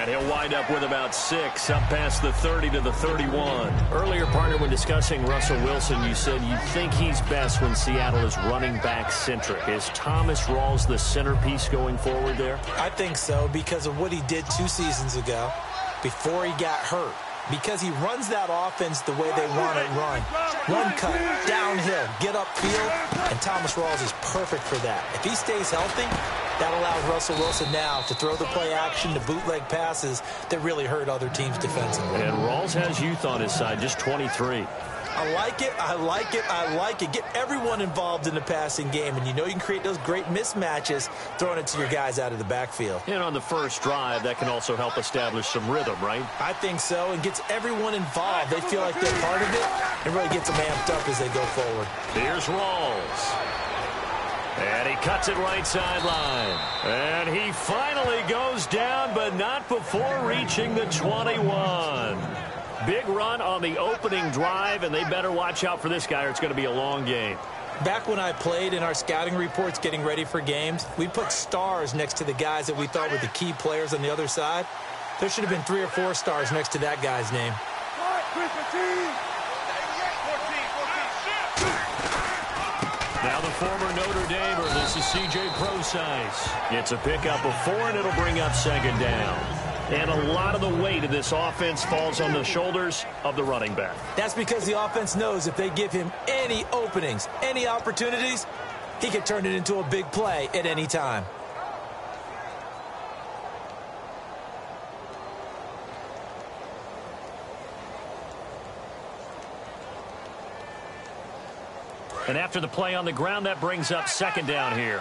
And he'll wind up with about 6, up past the 30 to the 31. Earlier, partner, when discussing Russell Wilson, you said you think he's best when Seattle is running back centric. Is Thomas Rawls the centerpiece going forward there? I think so, because of what he did 2 seasons ago before he got hurt. Because he runs that offense the way they want it run. Run cut, downhill, get upfield, and Thomas Rawls is perfect for that. If he stays healthy, that allows Russell Wilson now to throw the play action, the bootleg passes that really hurt other teams defensively. And Rawls has youth on his side, just 23. I like it, I like it, I like it. Get everyone involved in the passing game, and you know you can create those great mismatches throwing it to your guys out of the backfield. And on the first drive, that can also help establish some rhythm, right? I think so, and gets everyone involved. They feel like they're part of it, and really gets them amped up as they go forward. Here's Rawls. And he cuts it right sideline. And he finally goes down, but not before reaching the 21. Big run on the opening drive, and they better watch out for this guy or it's going to be a long game. Back when I played in our scouting reports getting ready for games, we put stars next to the guys that we thought were the key players on the other side. There should have been 3 or 4 stars next to that guy's name. Now the former Notre Damer, this is C.J. Procise. It's a pickup of 4, and it'll bring up second down. And a lot of the weight of this offense falls on the shoulders of the running back. That's because the offense knows if they give him any openings, any opportunities, he can turn it into a big play at any time. And after the play on the ground, that brings up second down here.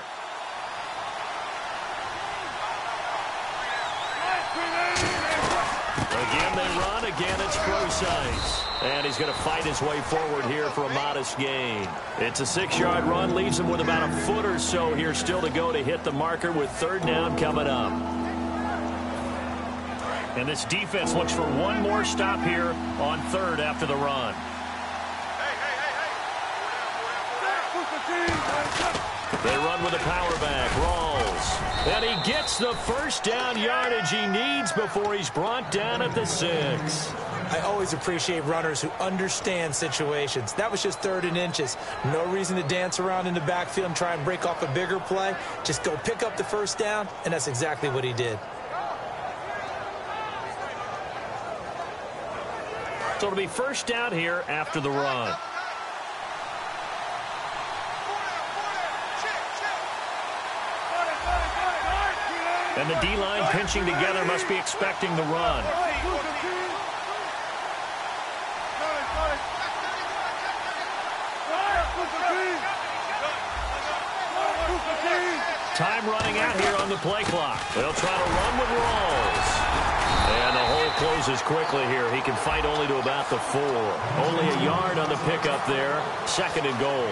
Again, they run. Again, it's Procise. And he's going to fight his way forward here for a modest gain. It's a 6-yard run. Leaves him with about a foot or so here still to go to hit the marker with third down coming up. And this defense looks for one more stop here on third after the run. They run with a power back. Rawls. And he gets the first down yardage he needs before he's brought down at the 6. I always appreciate runners who understand situations. That was just 3rd and inches. No reason to dance around in the backfield and try and break off a bigger play. Just go pick up the first down, and that's exactly what he did. So it'll be first down here after the run. And the D-line pinching together must be expecting the run. Time running out here on the play clock. They'll try to run with Rawls. And the hole closes quickly here. He can fight only to about the 4. Only a yard on the pickup there. Second and goal.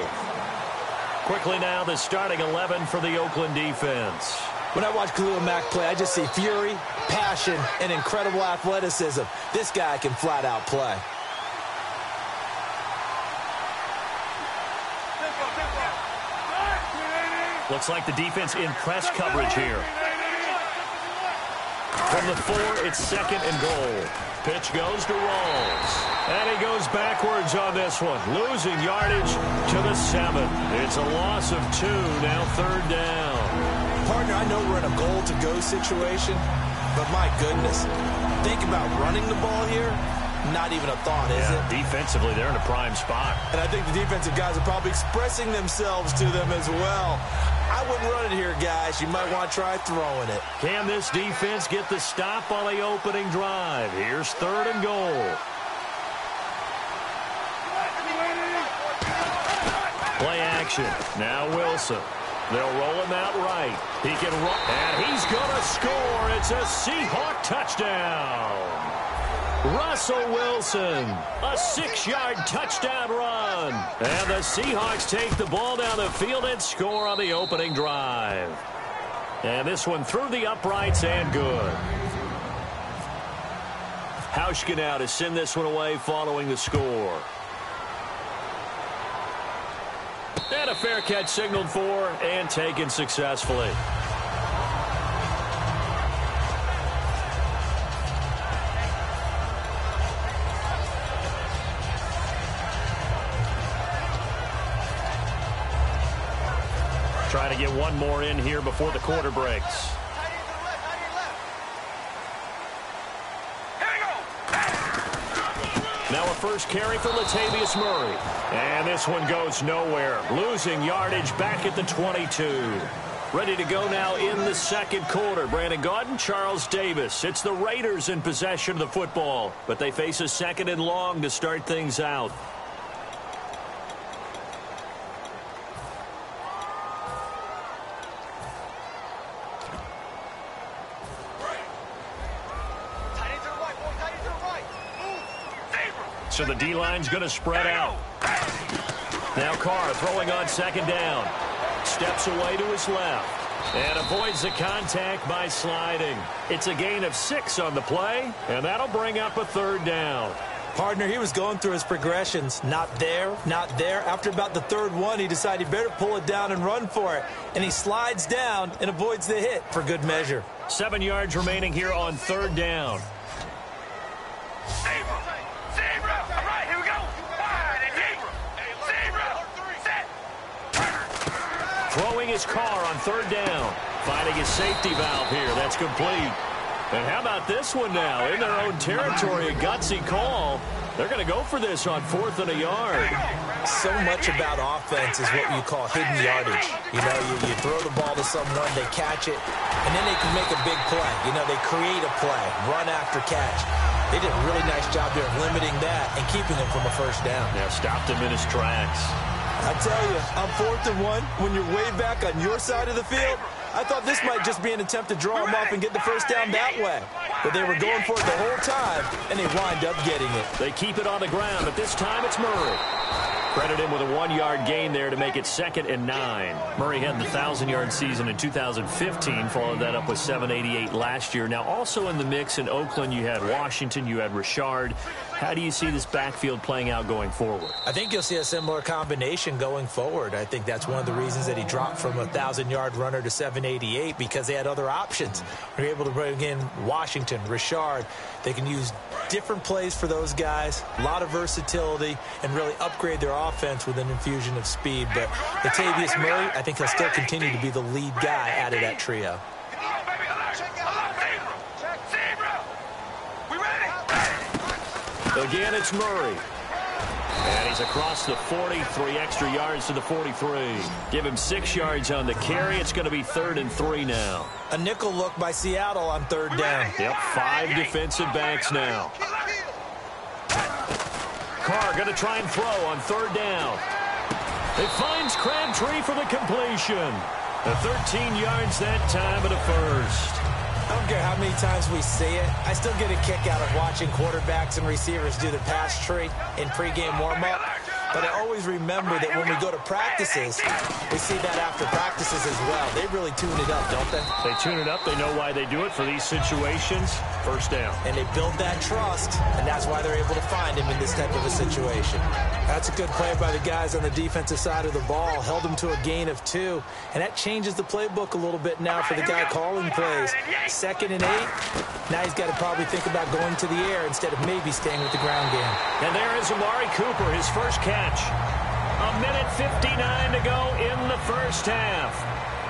Quickly now, the starting 11 for the Oakland defense. When I watch Khalil Mack play, I just see fury, passion, and incredible athleticism. This guy can flat out play. Looks like the defense in press coverage here. From the 4, it's second and goal. Pitch goes to Rawls. And he goes backwards on this one, losing yardage to the 7. It's a loss of 2, now third down. Partner, I know we're in a goal-to-go situation, but my goodness, think about running the ball here. Not even a thought, is it? Defensively, they're in a prime spot. And I think the defensive guys are probably expressing themselves to them as well. I wouldn't run it here, guys. You might want to try throwing it. Can this defense get the stop on the opening drive? Here's third and goal. Play action. Now Wilson. They'll roll him out right. He can run, and he's going to score. It's a Seahawk touchdown. Russell Wilson, a 6-yard touchdown run. And the Seahawks take the ball down the field and score on the opening drive. And this one through the uprights and good. Hauschka now to send this one away following the score. And a fair catch signaled for and taken successfully. Trying to get one more in here before the quarter breaks. Now a first carry for Latavius Murray. And this one goes nowhere. Losing yardage back at the 22. Ready to go now in the second quarter. Brandon Gaudin, Charles Davis. It's the Raiders in possession of the football, but they face a second and long to start things out. So the D-line's going to spread out. Now Carr throwing on second down. Steps away to his left. And avoids the contact by sliding. It's a gain of 6 on the play. And that'll bring up a third down. Partner, he was going through his progressions. Not there, not there. After about the third one, he decided he better pull it down and run for it. And he slides down and avoids the hit for good measure. 7 yards remaining here on third down. Throwing his Carr on third down. Finding his safety valve here. That's complete. And how about this one now? In their own territory, a gutsy call. They're going to go for this on 4th and a yard. So much about offense is what you call hidden yardage. You know, you throw the ball to someone, they catch it, and then they can make a big play. You know, they create a play, run after catch. They did a really nice job there of limiting that and keeping him from a first down. Yeah, stopped him in his tracks. I tell you, on 4th and 1, when you're way back on your side of the field, I thought this might just be an attempt to draw him off and get the first down that way. But they were going for it the whole time, and they wind up getting it. They keep it on the ground, but this time it's Murray. Credit him with a 1-yard gain there to make it 2nd and 9. Murray had the 1,000-yard season in 2015, followed that up with 788 last year. Now, also in the mix in Oakland, you had Washington, you had Richard. How do you see this backfield playing out going forward? I think you'll see a similar combination going forward. I think that's one of the reasons that he dropped from a 1,000-yard runner to 788, because they had other options. They're able to bring in Washington, Richard. They can use different plays for those guys, a lot of versatility, and really upgrade their offense with an infusion of speed. But Latavius Murray, I think he'll still continue to be the lead guy out of that trio. Again, it's Murray. And he's across the 40, 3 extra yards to the 43. Give him 6 yards on the carry. It's going to be 3rd and 3 now. A nickel look by Seattle on 3rd down. Yep, 5 defensive backs now. Carr going to try and throw on 3rd down. It finds Crabtree for the completion. The 13 yards that time and a first. I don't care how many times we see it. I still get a kick out of watching quarterbacks and receivers do the pass tree in pregame warm-up. But I always remember that when we go to practices, we see that after practices as well. They really tune it up, don't they? They tune it up. They know why they do it for these situations. First down. And they build that trust, and that's why they're able to find him in this type of a situation. That's a good play by the guys on the defensive side of the ball. Held him to a gain of 2. And that changes the playbook a little bit now for the guy calling plays. 2nd and 8. Now he's got to probably think about going to the air instead of maybe staying with the ground game. And there is Amari Cooper, his first catch. A minute 59 to go in the first half.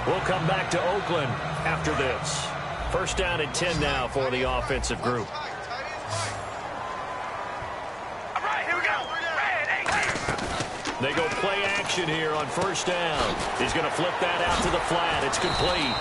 We'll come back to Oakland after this. First down and 10 now for the offensive group. All right, here we go. They go play action here on first down. He's going to flip that out to the flat. It's complete.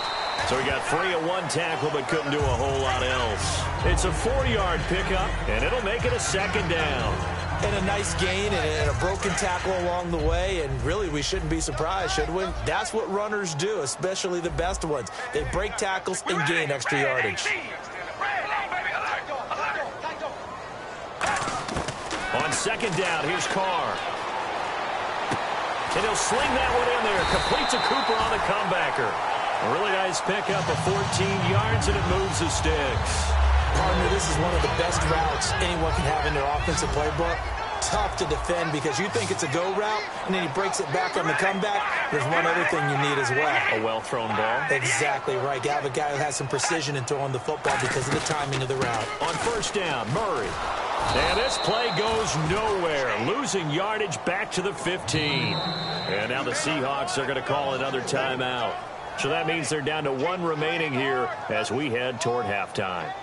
So he got free of 1 tackle but couldn't do a whole lot else. It's a 4-yard pickup, and it'll make it a 2nd down. And a nice gain and a broken tackle along the way, and really we shouldn't be surprised, should we? That's what runners do, especially the best ones. They break tackles and gain extra yardage. On 2nd down, here's Carr. And he'll sling that one in there. Complete to Cooper on the comebacker. A really nice pickup of 14 yards, and it moves the sticks. Partner, this is one of the best routes anyone can have in their offensive playbook. Tough to defend because you think it's a go route, and then he breaks it back on the comeback. There's one other thing you need as well. A well-thrown ball. Exactly right. You have a guy who has some precision in throwing the football because of the timing of the route. On first down, Murray. And this play goes nowhere, losing yardage back to the 15. And now the Seahawks are going to call another timeout. So that means they're down to one remaining here as we head toward halftime.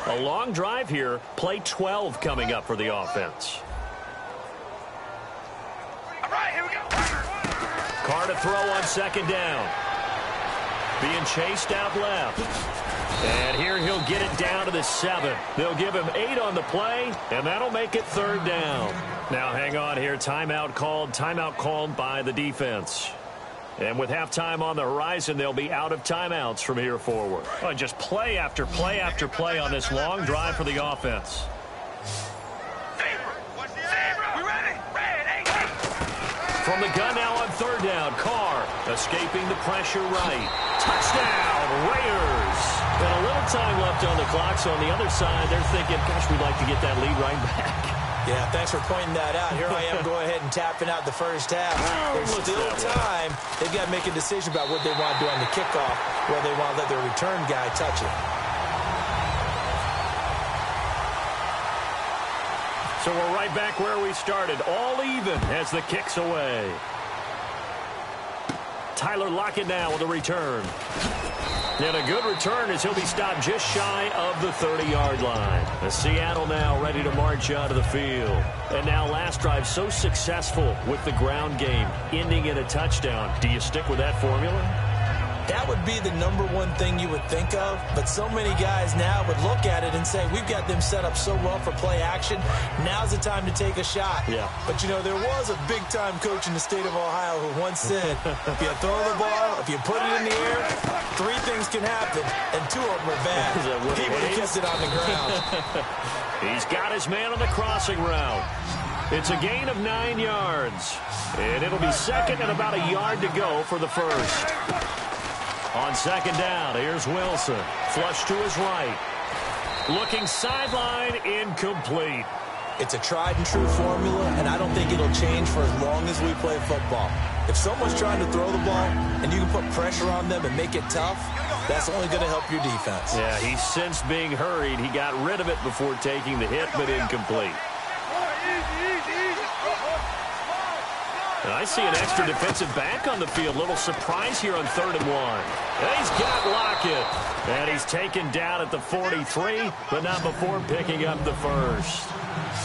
A long drive here. Play 12 coming up for the offense. All right, here we go. Carr to throw on second down. Being chased out left. And here he'll get it down to the 7. They'll give him 8 on the play, and that'll make it third down. Now hang on here. Timeout called by the defense. And with halftime on the horizon, they'll be out of timeouts from here forward. Oh, just play after play after play on this long drive for the offense. From the gun now on third down, Carr escaping the pressure right. Touchdown, Raiders. And a little time left on the clock, so on the other side, they're thinking, gosh, we'd like to get that lead right back. Yeah, thanks for pointing that out. Here I am going ahead and tapping out the first half. There's still time. They've got to make a decision about what they want to do on the kickoff, whether they want to let their return guy touch it. So we're right back where we started, all even as the kick's away. Tyler Lockett now with a return. And a good return as he'll be stopped just shy of the 30-yard line. The Seattle now ready to march out of the field. And now last drive so successful with the ground game, ending in a touchdown. Do you stick with that formula? That would be the number one thing you would think of, but so many guys now would look at it and say, we've got them set up so well for play action, now's the time to take a shot. Yeah. But, you know, there was a big-time coach in the state of Ohio who once said, if you throw the ball, if you put it in the air, 3 things can happen, and 2 of them are bad. He would have kept it on the ground. He's got his man on the crossing route. It's a gain of 9 yards, and it'll be second and about a yard to go for the first. On second down, here's Wilson. Flush to his right. Looking sideline, incomplete. It's a tried-and-true formula, and I don't think it'll change for as long as we play football. If someone's trying to throw the ball and you can put pressure on them and make it tough, that's only going to help your defense. Yeah, he sensed being hurried. He got rid of it before taking the hit, but incomplete. And I see an extra defensive back on the field. Little surprise here on 3rd and 1. And he's got Lockett. And he's taken down at the 43, but not before picking up the first.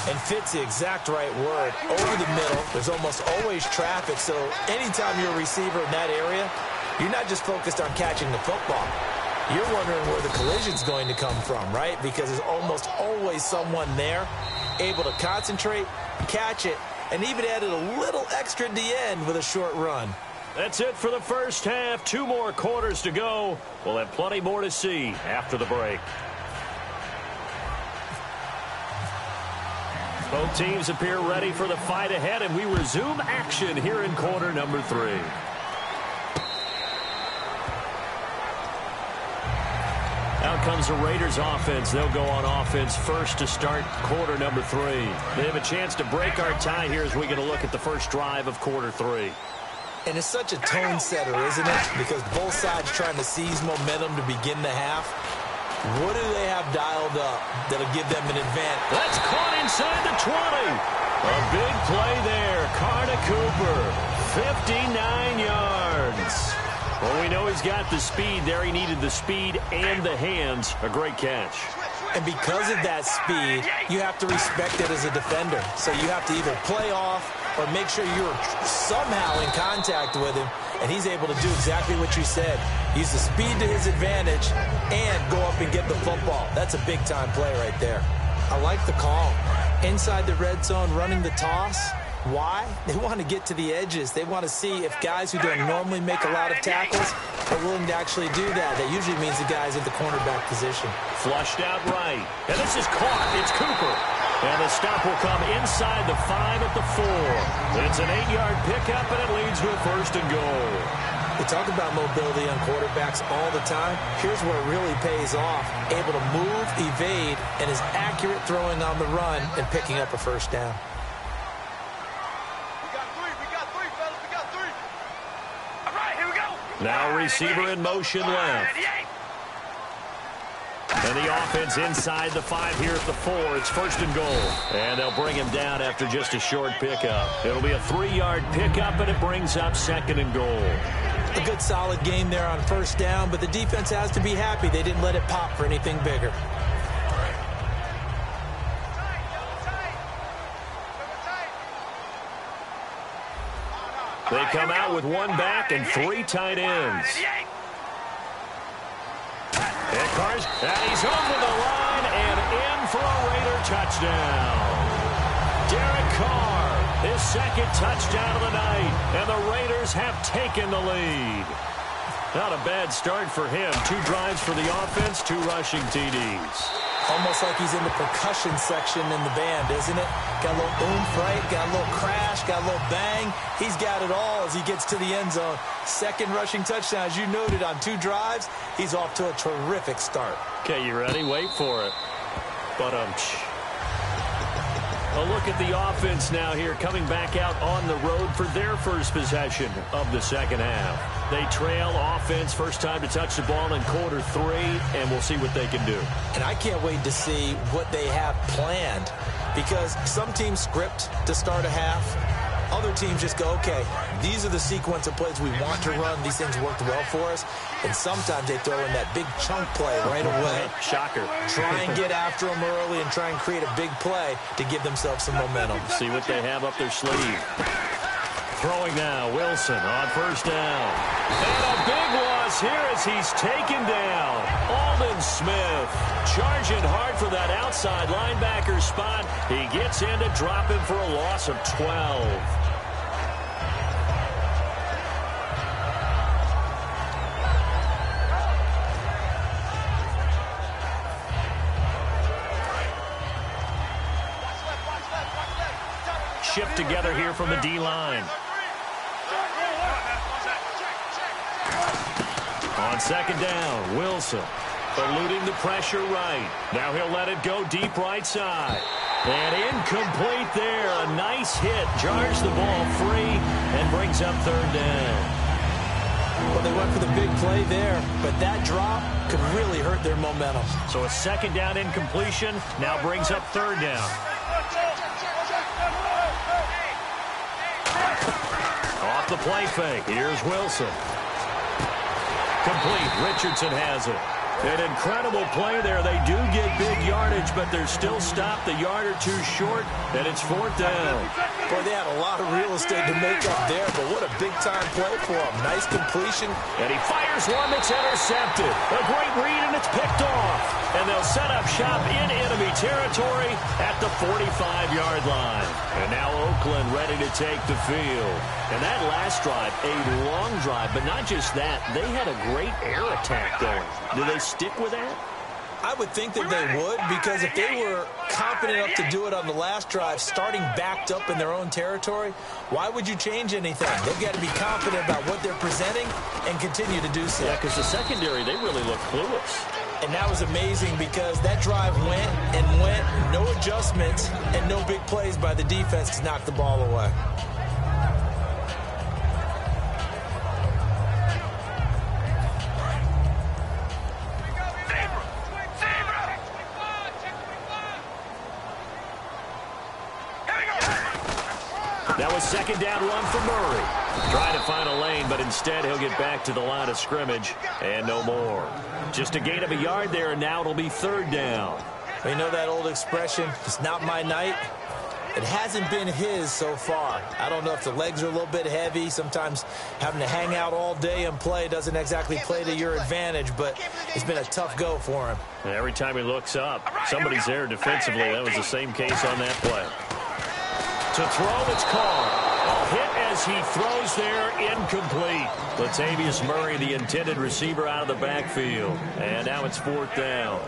And fits the exact right word. Over the middle, there's almost always traffic, so anytime you're a receiver in that area, you're not just focused on catching the football. You're wondering where the collision's going to come from, right? Because there's almost always someone there able to concentrate, catch it, and even added a little extra at the end with a short run. That's it for the first half. 2 more quarters to go. We'll have plenty more to see after the break. Both teams appear ready for the fight ahead, and we resume action here in quarter number 3. Out comes the Raiders offense. They'll go on offense first to start quarter number 3. They have a chance to break our tie here as we get a look at the first drive of quarter 3. And it's such a tone setter, isn't it? Because both sides trying to seize momentum to begin the half. What do they have dialed up that'll give them an advantage? That's caught inside the 20. A big play there. Carr to Cooper. 59 yards. Well, we know he's got the speed there. He needed the speed and the hands. A great catch. And because of that speed, you have to respect it as a defender. So you have to either play off or make sure you're somehow in contact with him, and he's able to do exactly what you said. Use the speed to his advantage and go up and get the football. That's a big-time play right there. I like the call. Inside the red zone, running the toss. Why? They want to get to the edges. They want to see if guys who don't normally make a lot of tackles are willing to actually do that. That usually means the guys at the cornerback position. Flushed out right. And this is caught. It's Cooper. And the stop will come inside the 5 at the 4. It's an 8-yard pickup, and it leads to a 1st and goal. We talk about mobility on quarterbacks all the time. Here's where it really pays off. Able to move, evade, and is accurate throwing on the run and picking up a first down. We got three, fellas. We got three. All right, here we go. Now receiver in motion left. And the offense inside the 5 here at the 4. It's first and goal. And they'll bring him down after just a short pickup. It'll be a 3-yard pickup, and it brings up second and goal. A good solid game there on first down, but the defense has to be happy they didn't let it pop for anything bigger. They come out with 1 back and 3 tight ends. And he's over the line and in for a Raider touchdown. Derek Carr, his second touchdown of the night, and the Raiders have taken the lead. Not a bad start for him. 2 drives for the offense, 2 rushing TDs. Almost like he's in the percussion section in the band, isn't it? Got a little oomph, right? Got a little crash, got a little bang. He's got it all as he gets to the end zone. Second rushing touchdown, as you noted, on 2 drives. He's off to a terrific start. Okay, you ready? Wait for it. But a look at the offense now here, coming back out on the road for their first possession of the second half. They trail offense, first time to touch the ball in quarter 3, and we'll see what they can do. And I can't wait to see what they have planned, because some teams script to start a half. Other teams just go, okay, these are the sequence of plays we want to run. These things worked well for us. And sometimes they throw in that big chunk play right away. Shocker. Try and get after them early and try and create a big play to give themselves some momentum. See what they have up their sleeve. Throwing now, Wilson on first down. And a big loss here as he's taken down. Aldon Smith charging hard for that outside linebacker spot. He gets in to drop him for a loss of 12. Shift together here from the D-line. On second down, Wilson eluding the pressure right. Now he'll let it go deep right side. And incomplete there. A nice hit. Jars the ball free and brings up third down. Well, they went for the big play there, but that drop could really hurt their momentum. So a second down incompletion now brings up third down. Off the play fake. Here's Wilson. Complete. Richardson has it. An incredible play there. They do get big yardage, but they're still stopped a yard or 2 short, and it's fourth down. Boy, they had a lot of real estate to make up there, but what a big-time play for them. Nice completion. And he fires one that's intercepted. A great read, and it's picked off. And they'll set up shop in enemy territory at the 45-yard line. And now Oakland ready to take the field. And that last drive, a long drive, but not just that. They had a great air attack going. Do they stick with that? I would think that they would, because if they were confident enough to do it on the last drive, starting backed up in their own territory, why would you change anything? They've got to be confident about what they're presenting and continue to do so. Yeah, because the secondary, they really look clueless. And that was amazing because that drive went and went, no adjustments, and no big plays by the defense to knock the ball away. That was second down run for Murray. Trying to find a lane, but instead he'll get back to the line of scrimmage and no more. Just a gain of a yard there, and now it'll be third down. You know that old expression, it's not my night? It hasn't been his so far. I don't know if the legs are a little bit heavy. Sometimes having to hang out all day and play doesn't exactly play to your advantage, but it's been a tough go for him. And every time he looks up, somebody's there defensively. That was the same case on that play. To throw, it's called. A hit as he throws there, incomplete. Latavius Murray, the intended receiver, out of the backfield. And now it's fourth down.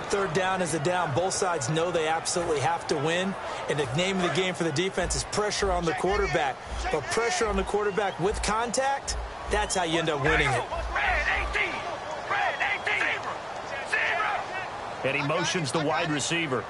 Third down is a down. Both sides know they absolutely have to win. And the name of the game for the defense is pressure on the quarterback. But pressure on the quarterback with contact, That's how you end up winning it. And he motions the wide receiver.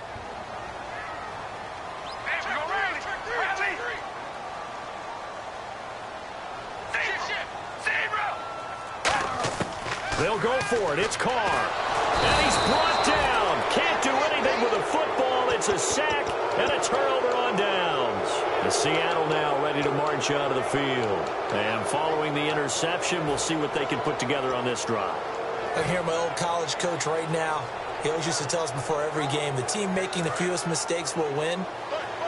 They'll go for it. It's Carr. And he's brought down. Can't do anything with a football. It's a sack and a turnover on downs. The Seattle now ready to march out of the field. And following the interception, we'll see what they can put together on this drive. I hear my old college coach right now. He always used to tell us before every game, the team making the fewest mistakes will win.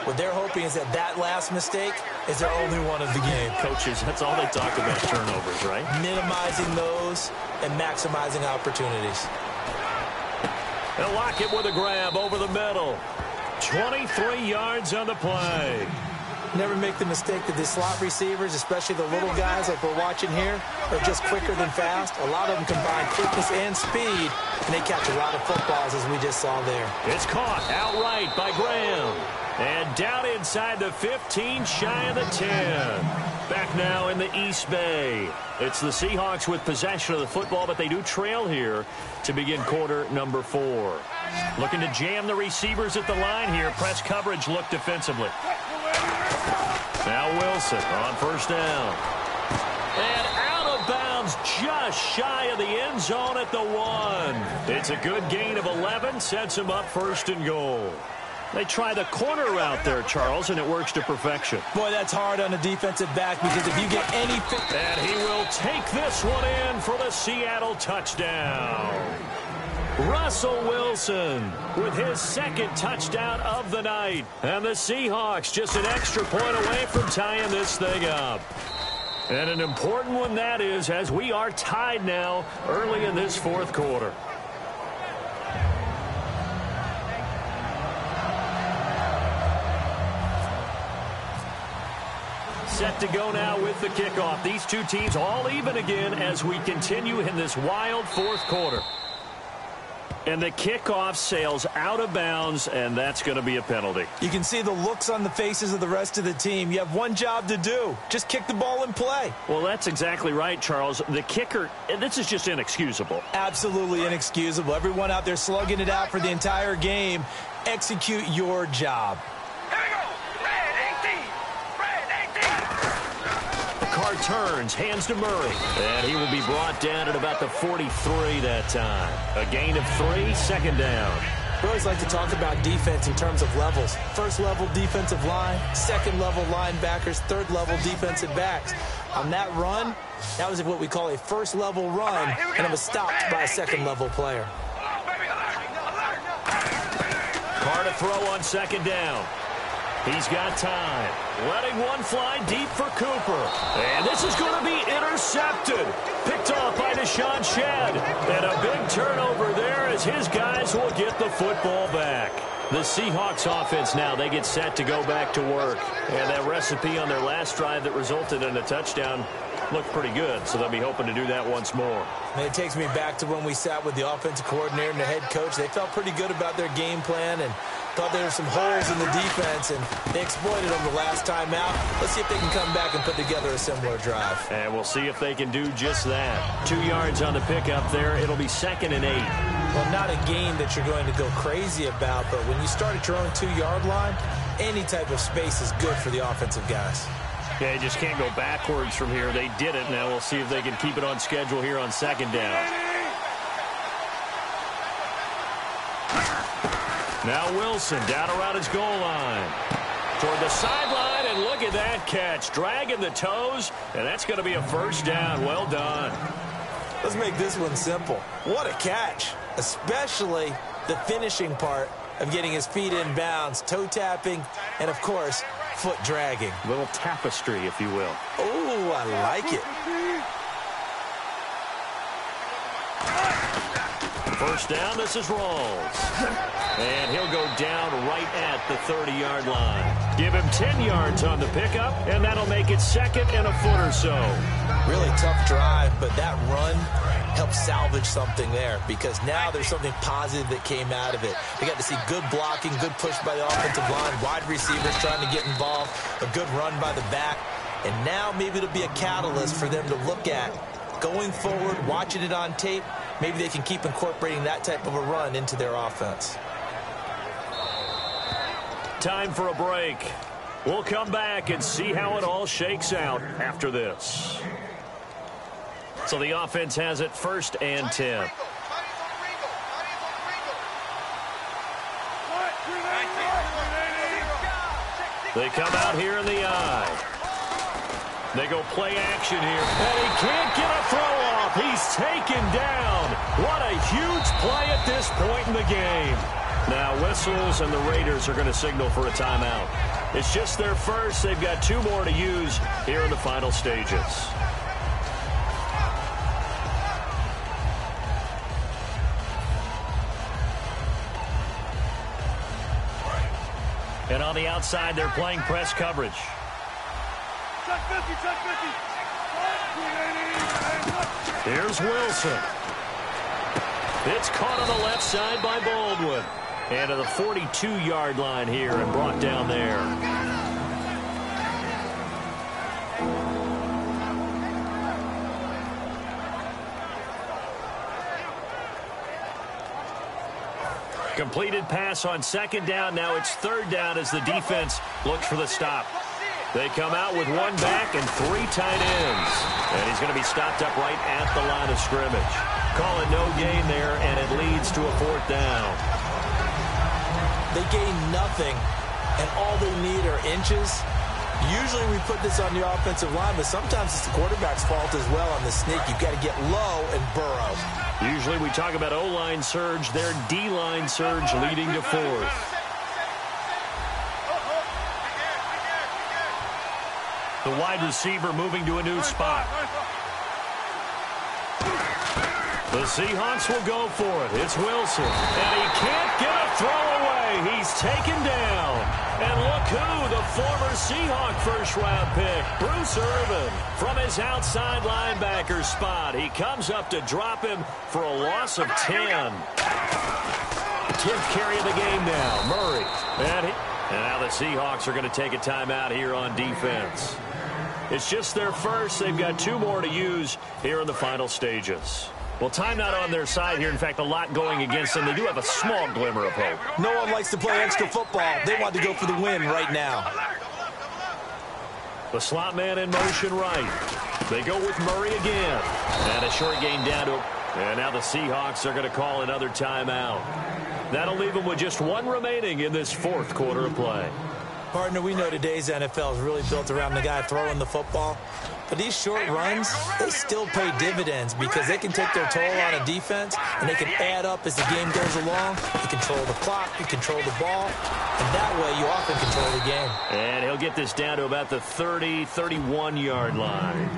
What they're hoping is that last mistake is their only one of the game. Coaches, that's all they talk about, turnovers, right? Minimizing those and maximizing opportunities. They'll lock it with a grab over the middle. 23 yards on the play. Never make the mistake that the slot receivers, especially the little guys like we're watching here, are just quicker than fast. A lot of them combine quickness and speed, and they catch a lot of footballs, as we just saw there. It's caught outright by Graham. And down inside the 15, shy of the 10. Back now in the East Bay. It's the Seahawks with possession of the football, but they do trail here to begin quarter number 4. Looking to jam the receivers at the line here. Press coverage look defensively. Now Wilson on first down. And out of bounds just shy of the end zone at the 1. It's a good gain of 11. Sets him up first and goal. They try the corner route there, Charles, and it works to perfection. Boy, that's hard on a defensive back because if you get any... And he will take this one in for the Seattle touchdown. Russell Wilson with his second touchdown of the night. And the Seahawks just an extra point away from tying this thing up. And an important one that is, as we are tied now early in this fourth quarter. Set to go now with the kickoff. These two teams all even again as we continue in this wild fourth quarter. And the kickoff sails out of bounds, and that's going to be a penalty. You can see the looks on the faces of the rest of the team. You have one job to do. Just kick the ball and play. Well, that's exactly right, Charles. The kicker, this is just inexcusable. Absolutely inexcusable. Everyone out there slugging it out for the entire game. Execute your job. Carr turns, hands to Murray. And he will be brought down at about the 43 that time. A gain of 3, second down. We always like to talk about defense in terms of levels. First level defensive line, second level linebackers, third level defensive backs. On that run, that was what we call a first level run, and it was stopped by a second level player. Carr to throw on second down. He's got time. Letting one fly deep for Cooper. And this is going to be intercepted. Picked off by Deshaun Shedd. And a big turnover there as his guys will get the football back. The Seahawks offense now, they get set to go back to work. And that recipe on their last drive that resulted in a touchdown looked pretty good, so they'll be hoping to do that once more. And it takes me back to when we sat with the offensive coordinator and the head coach. They felt pretty good about their game plan and thought there were some holes in the defense, and they exploited them the last time out. Let's see if they can come back and put together a similar drive. And we'll see if they can do just that. 2 yards on the pickup there. It'll be 2nd and 8. Well, not a game that you're going to go crazy about, but when you start at your own 2-yard line, any type of space is good for the offensive guys. Yeah, you just can't go backwards from here. They did it. Now we'll see if they can keep it on schedule here on 2nd down. Now Wilson down around his goal line. Toward the sideline, and look at that catch. Dragging the toes, and that's going to be a first down. Well done. Let's make this one simple. What a catch, especially the finishing part of getting his feet in bounds, toe tapping, and, of course, foot dragging. A little tapestry, if you will. Oh, I like it. First down, this is Rawls. And he'll go down right at the 30-yard line. Give him 10 yards on the pickup, and that'll make it 2nd and a foot or so. Really tough drive, but that run helped salvage something there because now there's something positive that came out of it. They got to see good blocking, good push by the offensive line, wide receivers trying to get involved, a good run by the back. And now maybe it'll be a catalyst for them to look at going forward, watching it on tape. Maybe they can keep incorporating that type of a run into their offense. Time for a break. We'll come back and see how it all shakes out after this. So the offense has it 1st and 10. They come out here in the eye. They go play action here. And he can't get a throw off. He's taken down. What a huge play at this point in the game. Now whistles and the Raiders are going to signal for a timeout. It's just their first. They've got 2 more to use here in the final stages. And on the outside, they're playing press coverage. Here's Wilson. It's caught on the left side by Baldwin. And to the 42-yard line here and brought down there. Completed pass on 2nd down. Now it's 3rd down as the defense looks for the stop. They come out with 1 back and 3 tight ends. And he's going to be stopped up right at the line of scrimmage. Call it no gain there, and it leads to a 4th down. They gain nothing, and all they need are inches. Usually we put this on the offensive line, but sometimes it's the quarterback's fault as well on the sneak. You've got to get low and burrow. Usually we talk about O-line surge, their D-line surge leading to 4th. The wide receiver moving to a new spot. The Seahawks will go for it. It's Wilson. And he can't get a throw away. He's taken down. And look who, the former Seahawk first-round pick, Bruce Irvin, from his outside linebacker spot. He comes up to drop him for a loss of 10. 10th carry of the game now. Murray. And now the Seahawks are going to take a timeout here on defense. It's just their first. They've got 2 more to use here in the final stages. Well, time not on their side here. In fact, a lot going against them. They do have a small glimmer of hope. No one likes to play extra football. They want to go for the win right now. The slot man in motion right. They go with Murray again. And a short gain down to him. And now the Seahawks are going to call another timeout. That'll leave them with just 1 remaining in this 4th quarter of play. Partner, we know today's NFL is really built around the guy throwing the football. But these short runs, they still pay dividends because they can take their toll on a defense, and they can add up as the game goes along. You control the clock, you control the ball, and that way you often control the game. And he'll get this down to about the 30, 31-yard line.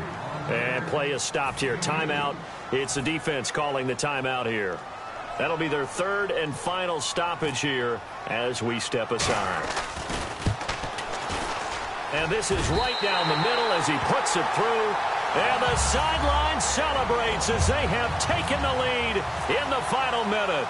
And play is stopped here. Timeout. It's the defense calling the timeout here. That'll be their 3rd and final stoppage here as we step aside. And this is right down the middle as he puts it through. And the sideline celebrates as they have taken the lead in the final minute.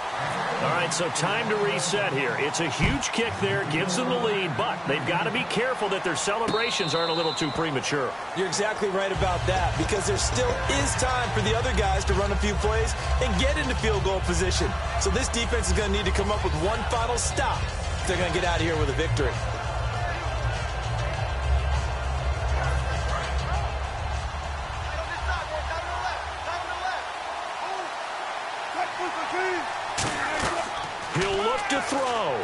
All right, so time to reset here. It's a huge kick there, gives them the lead, but they've got to be careful that their celebrations aren't a little too premature. You're exactly right about that, because there still is time for the other guys to run a few plays and get into field goal position. So this defense is going to need to come up with one final stop if they're going to get out of here with a victory. He'll look to throw.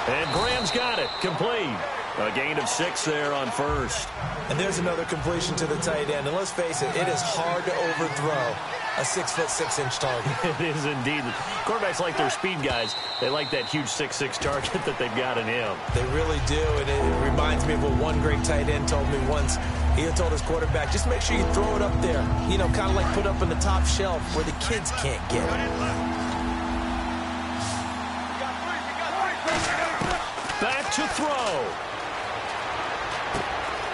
And Graham's got it. Complete. A gain of 6 there on 1st. And there's another completion to the tight end. And let's face it, it is hard to overthrow a 6'6" target. It is indeed. Quarterbacks like their speed guys. They like that huge 6'6" target that they've got in him. They really do. And it reminds me of what one great tight end told me once. He had told his quarterback, just make sure you throw it up there. You know, kind of like put up in the top shelf where the kids can't get it. Back to throw.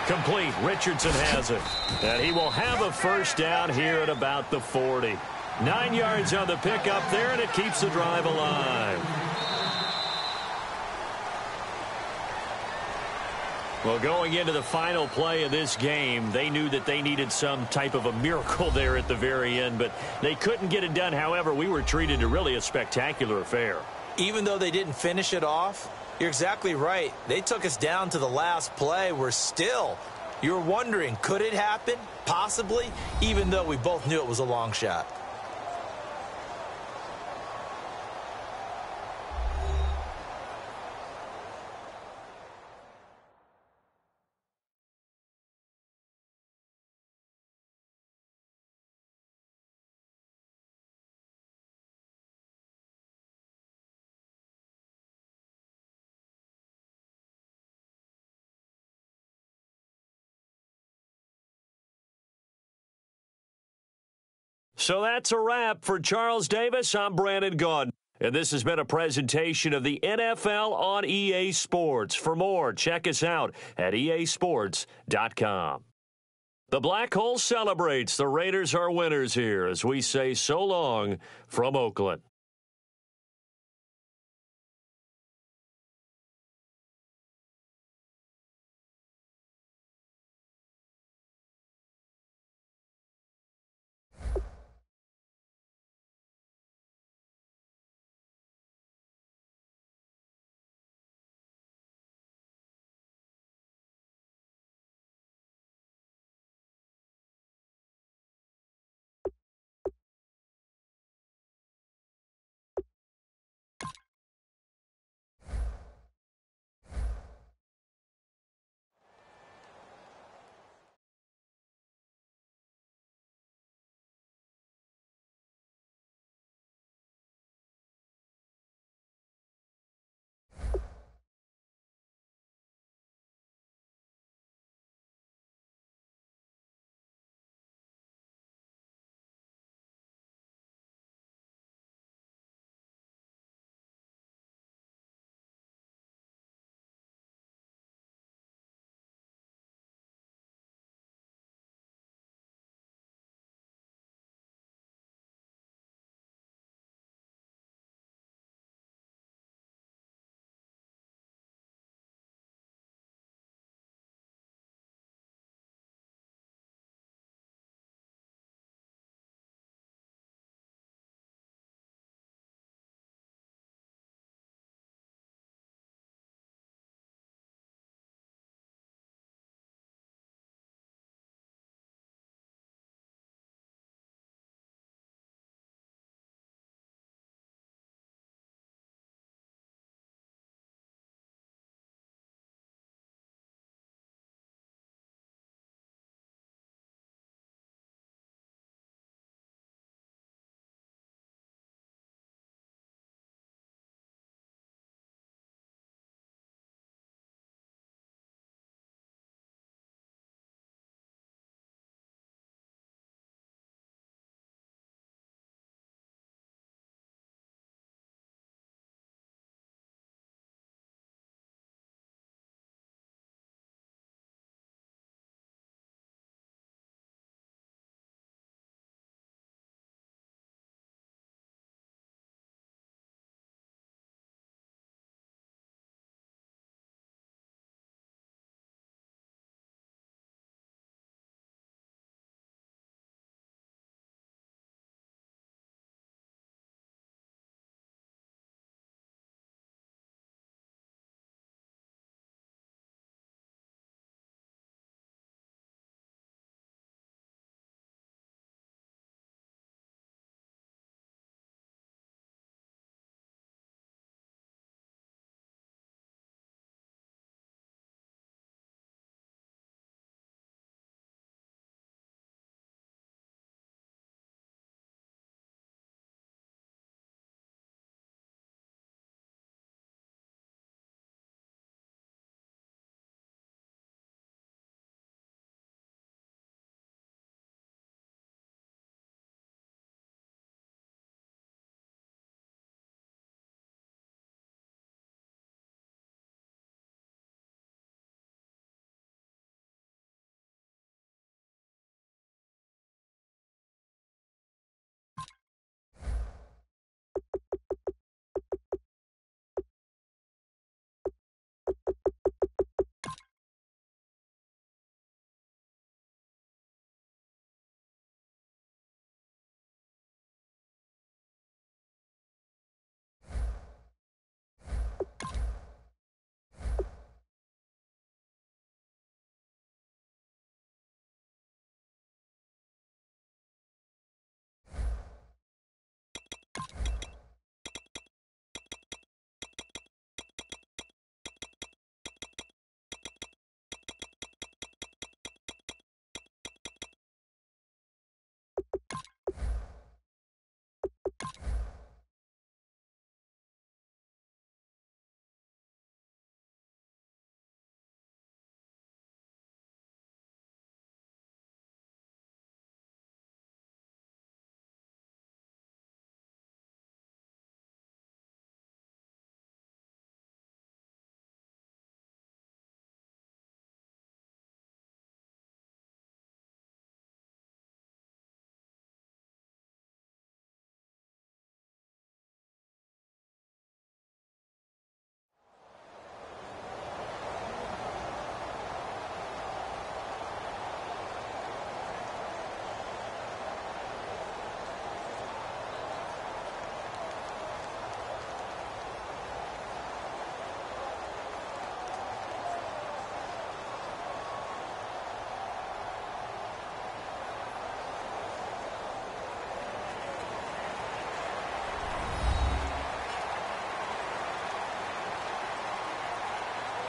Complete. Richardson has it. And he will have a 1st down here at about the 40. 9 yards on the pickup there, and it keeps the drive alive. Well, going into the final play of this game, they knew that they needed some type of a miracle there at the very end, but they couldn't get it done. However, we were treated to really a spectacular affair. Even though they didn't finish it off, you're exactly right. They took us down to the last play. We're still, you're wondering, could it happen? Possibly, even though we both knew it was a long shot. So that's a wrap for Charles Davis. I'm Brandon Gaudin, and this has been a presentation of the NFL on EA Sports. For more, check us out at easports.com. The Black Hole celebrates. The Raiders are winners here as we say so long from Oakland.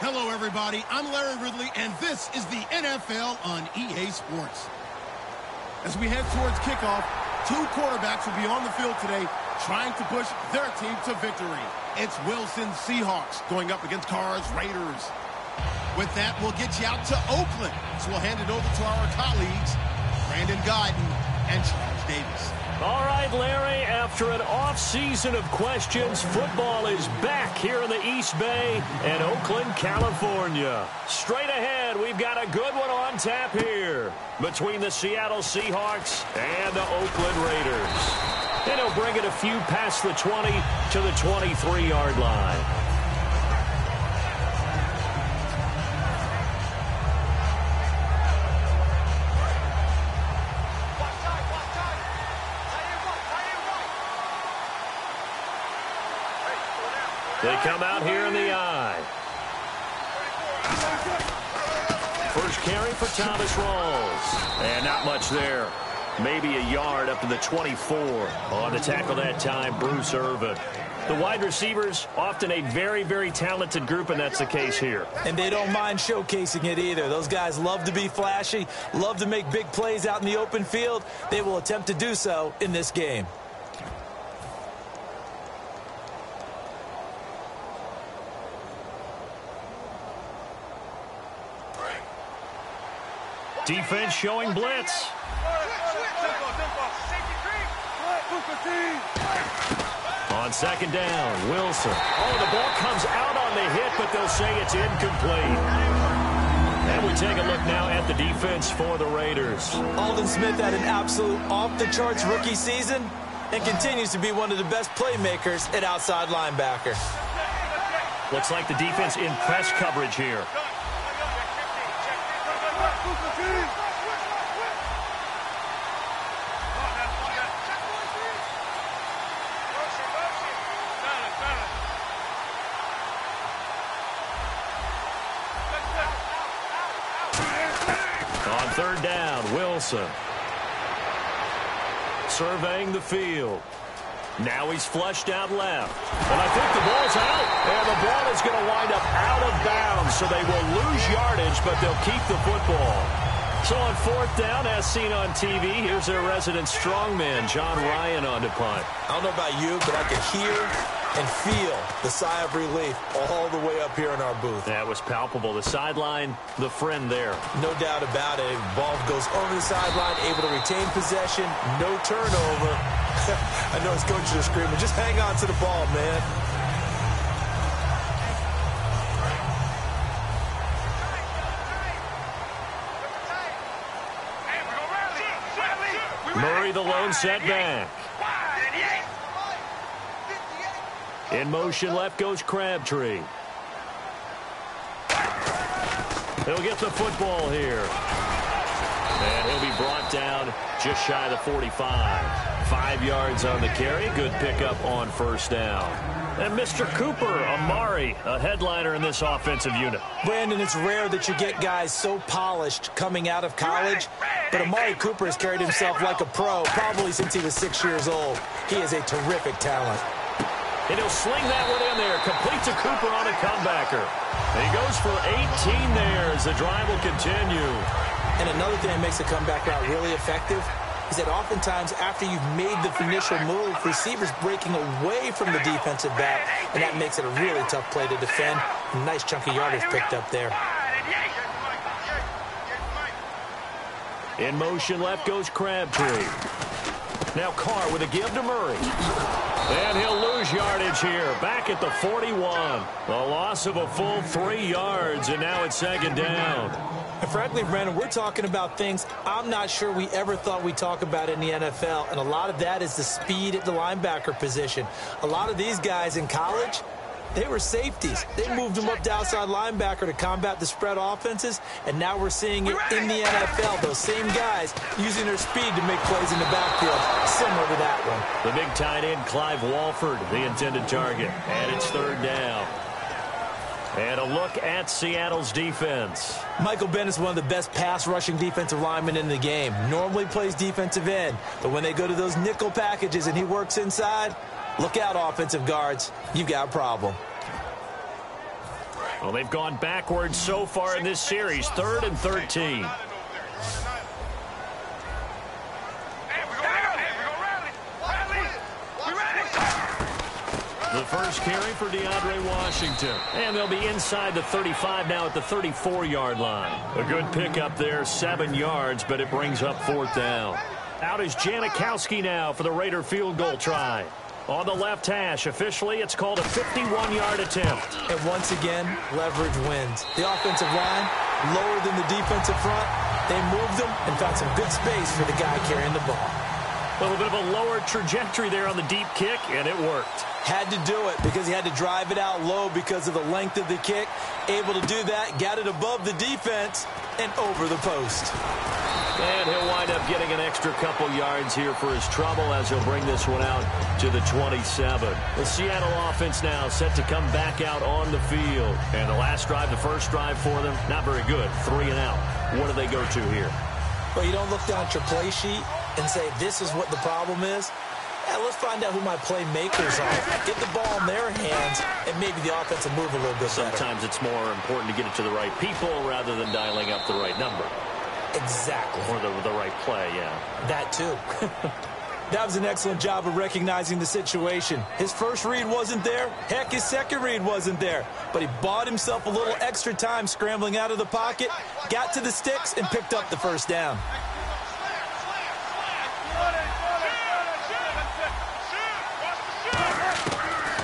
Hello, everybody. I'm Larry Ridley, and this is the NFL on EA Sports. As we head towards kickoff, two quarterbacks will be on the field today trying to push their team to victory. It's Wilson's Seahawks going up against Carr's Raiders. With that, we'll get you out to Oakland. So we'll hand it over to our colleagues, Brandon Guyton and Charles Davis. All right, Larry, after an off-season of questions, football is back here in the East Bay and Oakland, California. Straight ahead, we've got a good one on tap here between the Seattle Seahawks and the Oakland Raiders. And he'll bring it a few past the 20 to the 23-yard line. They come out here in the eye. First carry for Thomas Rawls. And not much there. Maybe a yard up to the 24. On the tackle that time, Bruce Irvin. The wide receivers, often a very, very talented group, and that's the case here. And they don't mind showcasing it either. Those guys love to be flashy, love to make big plays out in the open field. They will attempt to do so in this game. Defense showing blitz. On second down, Wilson. Oh, the ball comes out on the hit, but they'll say it's incomplete. And we take a look now at the defense for the Raiders. Aldon Smith had an absolute off-the-charts rookie season and continues to be one of the best playmakers at outside linebacker. Looks like the defense in press coverage here. On third down, Wilson. Surveying the field. Now he's flushed out left. And I think the ball's out. And the ball is going to wind up out of bounds, so they will lose yardage, but they'll keep the football. So on fourth down, as seen on TV, here's their resident strongman, John Ryan, on to punt. I don't know about you, but I can hear and feel the sigh of relief all the way up here in our booth. That was palpable. The sideline, the friend there. No doubt about it. Ball goes over the sideline, able to retain possession, no turnover. I know his coaches are screaming, just hang on to the ball, man. Murray, the lone setback. In motion, left goes Crabtree. He'll get the football here. And he'll be brought down just shy of the 45. 5 yards on the carry. Good pickup on first down. And Mr. Cooper, Amari, a headliner in this offensive unit. Brandon, it's rare that you get guys so polished coming out of college, but Amari Cooper has carried himself like a pro probably since he was 6 years old. He is a terrific talent. And he'll sling that one in there. Complete to Cooper on a comebacker. And he goes for 18 there as the drive will continue. And another thing that makes a comeback route really effective is that oftentimes after you've made the initial move, receivers breaking away from the defensive back, and that makes it a really tough play to defend. A nice chunk of yardage picked up there. In motion, left goes Crabtree. Now Carr with a give to Murray. And he'll lose yardage here. Back at the 41. A loss of a full 3 yards, and now it's second down. And frankly, Brandon, we're talking about things I'm not sure we ever thought we'd talk about in the NFL, and a lot of that is the speed at the linebacker position. A lot of these guys in college, they were safeties. They moved them up to outside linebacker to combat the spread offenses, and now we're seeing it in the NFL. Those same guys using their speed to make plays in the backfield, similar to that one. The big tight end, Clive Walford, the intended target, and it's third down. And a look at Seattle's defense. Michael Bennett's one of the best pass-rushing defensive linemen in the game. Normally plays defensive end, but when they go to those nickel packages and he works inside, look out, offensive guards. You've got a problem. Well, they've gone backwards so far in this series. 3rd and 13. The first carry for DeAndre Washington. And they'll be inside the 35 now at the 34-yard line. A good pickup there, 7 yards, but it brings up 4th down. Out is Janikowski now for the Raider field goal try. On the left hash, officially, it's called a 51-yard attempt. And once again, leverage wins. The offensive line, lower than the defensive front. They moved them and found some good space for the guy carrying the ball. A little bit of a lower trajectory there on the deep kick, and it worked. Had to do it because he had to drive it out low because of the length of the kick. Able to do that, got it above the defense and over the post. And he'll wind up getting an extra couple yards here for his trouble as he'll bring this one out to the 27. The Seattle offense now set to come back out on the field. And the last drive, the first drive for them, not very good. 3 and out. What do they go to here? Well, you don't look down at your play sheet and say, this is what the problem is. Yeah, let's find out who my playmakers are. Get the ball in their hands, and maybe the offense will move a little bit better. Sometimes it's more important to get it to the right people rather than dialing up the right number. Exactly. Or the right play, yeah. That too. That was an excellent job of recognizing the situation. His first read wasn't there. Heck, his second read wasn't there. But he bought himself a little extra time scrambling out of the pocket, got to the sticks, and picked up the first down.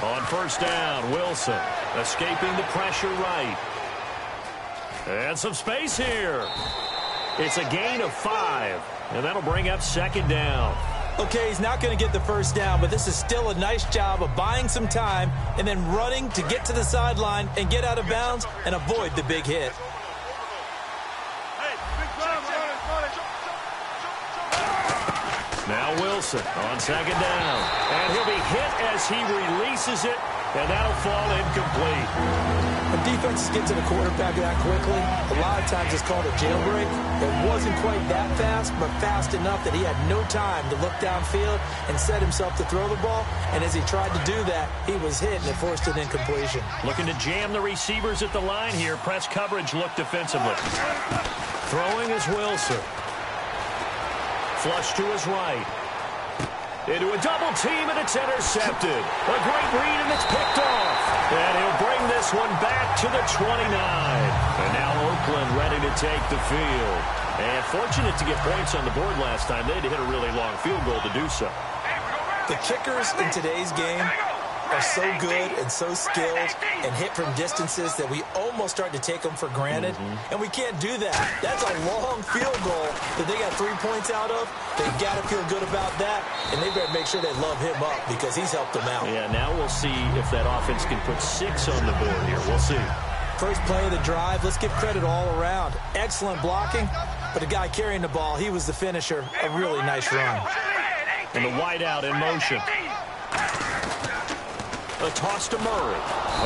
On first down, Wilson escaping the pressure right. And some space here. It's a gain of 5, and that'll bring up 2nd down. Okay, he's not going to get the first down, but this is still a nice job of buying some time and then running to get to the sideline and get out of bounds and avoid the big hit. Now Wilson on 2nd down, and he'll be hit as he releases it, and that'll fall incomplete. When defenses get to the quarterback that quickly, a lot of times it's called a jailbreak. It wasn't quite that fast, but fast enough that he had no time to look downfield and set himself to throw the ball. And as he tried to do that, he was hit, and it forced an incompletion. Looking to jam the receivers at the line here. Press coverage look defensively. Throwing is Wilson. Flush to his right. Into a double team, and it's intercepted. A great read, and it's picked off. And he'll bring this one back to the 29. And now Oakland ready to take the field. And fortunate to get points on the board last time. They had to hit a really long field goal to do so. The kickers in today's game are so good and so skilled and hit from distances that we almost start to take them for granted. And we can't do that. That's a long field goal that they got 3 points out of. They've got to feel good about that, and they better make sure they love him up because he's helped them out. Yeah, now we'll see if that offense can put 6 on the board here. We'll see. First play of the drive, let's give credit all around. Excellent blocking, but the guy carrying the ball, he was the finisher. A really nice run. And the wideout in motion. A toss to Murray.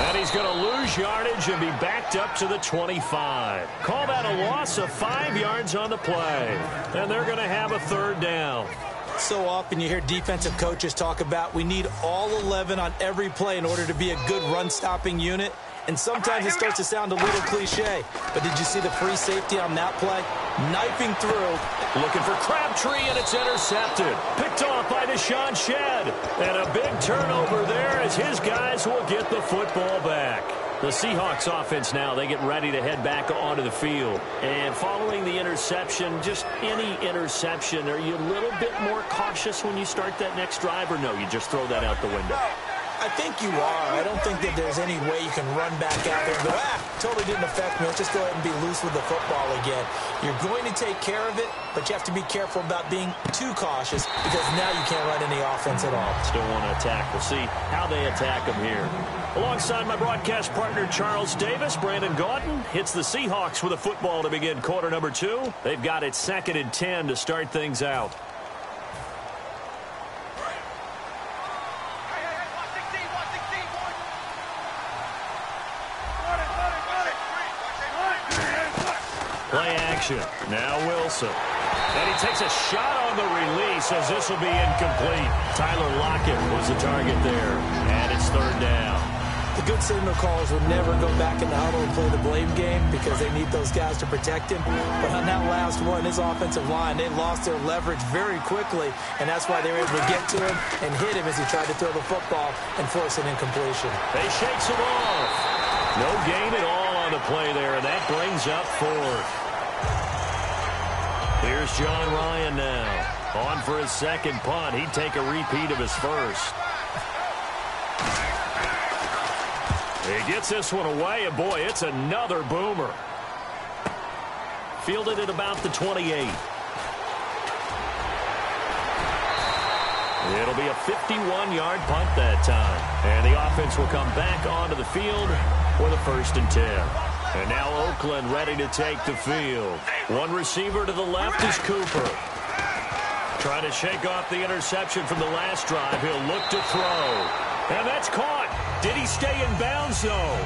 And he's going to lose yardage and be backed up to the 25. Call that a loss of 5 yards on the play. And they're going to have a 3rd down. So often you hear defensive coaches talk about we need all 11 on every play in order to be a good run-stopping unit. And sometimes it starts to sound a little cliche. But did you see the free safety on that play? Knifing through. Looking for Crabtree, and it's intercepted. Picked off by Deshaun Shedd. And a big turnover there as his guys will get the football back. The Seahawks offense now, they get ready to head back onto the field. And following the interception, just any interception, are you a little bit more cautious when you start that next drive, or no, you just throw that out the window? I think you are. I don't think that there's any way you can run back out there and go, totally didn't affect me. Let's just go ahead and be loose with the football again. You're going to take care of it, but you have to be careful about being too cautious because now you can't run any offense at all. Still want to attack. We'll see how they attack them here. Alongside my broadcast partner, Charles Davis, Brandon Gaudin hits the Seahawks with a football to begin quarter number 2. They've got it 2nd and 10 to start things out. Play action. Now Wilson. And he takes a shot on the release as this will be incomplete. Tyler Lockett was the target there. And it's 3rd down. The good signal callers would never go back in the huddle and play the blame game because they need those guys to protect him. But on that last one, his offensive line, they lost their leverage very quickly, and that's why they were able to get to him and hit him as he tried to throw the football and force an incompletion. They shakes him off. No gain at all on the play there, and that brings up fourth. Here's John Ryan now. On for his second punt. He'd take a repeat of his first. He gets this one away, and boy, it's another boomer. Fielded at about the 28. It'll be a 51-yard punt that time. And the offense will come back onto the field with a 1st and 10. And now Oakland ready to take the field. One receiver to the left is Cooper. Trying to shake off the interception from the last drive. He'll look to throw. And that's caught. Did he stay in bounds, though?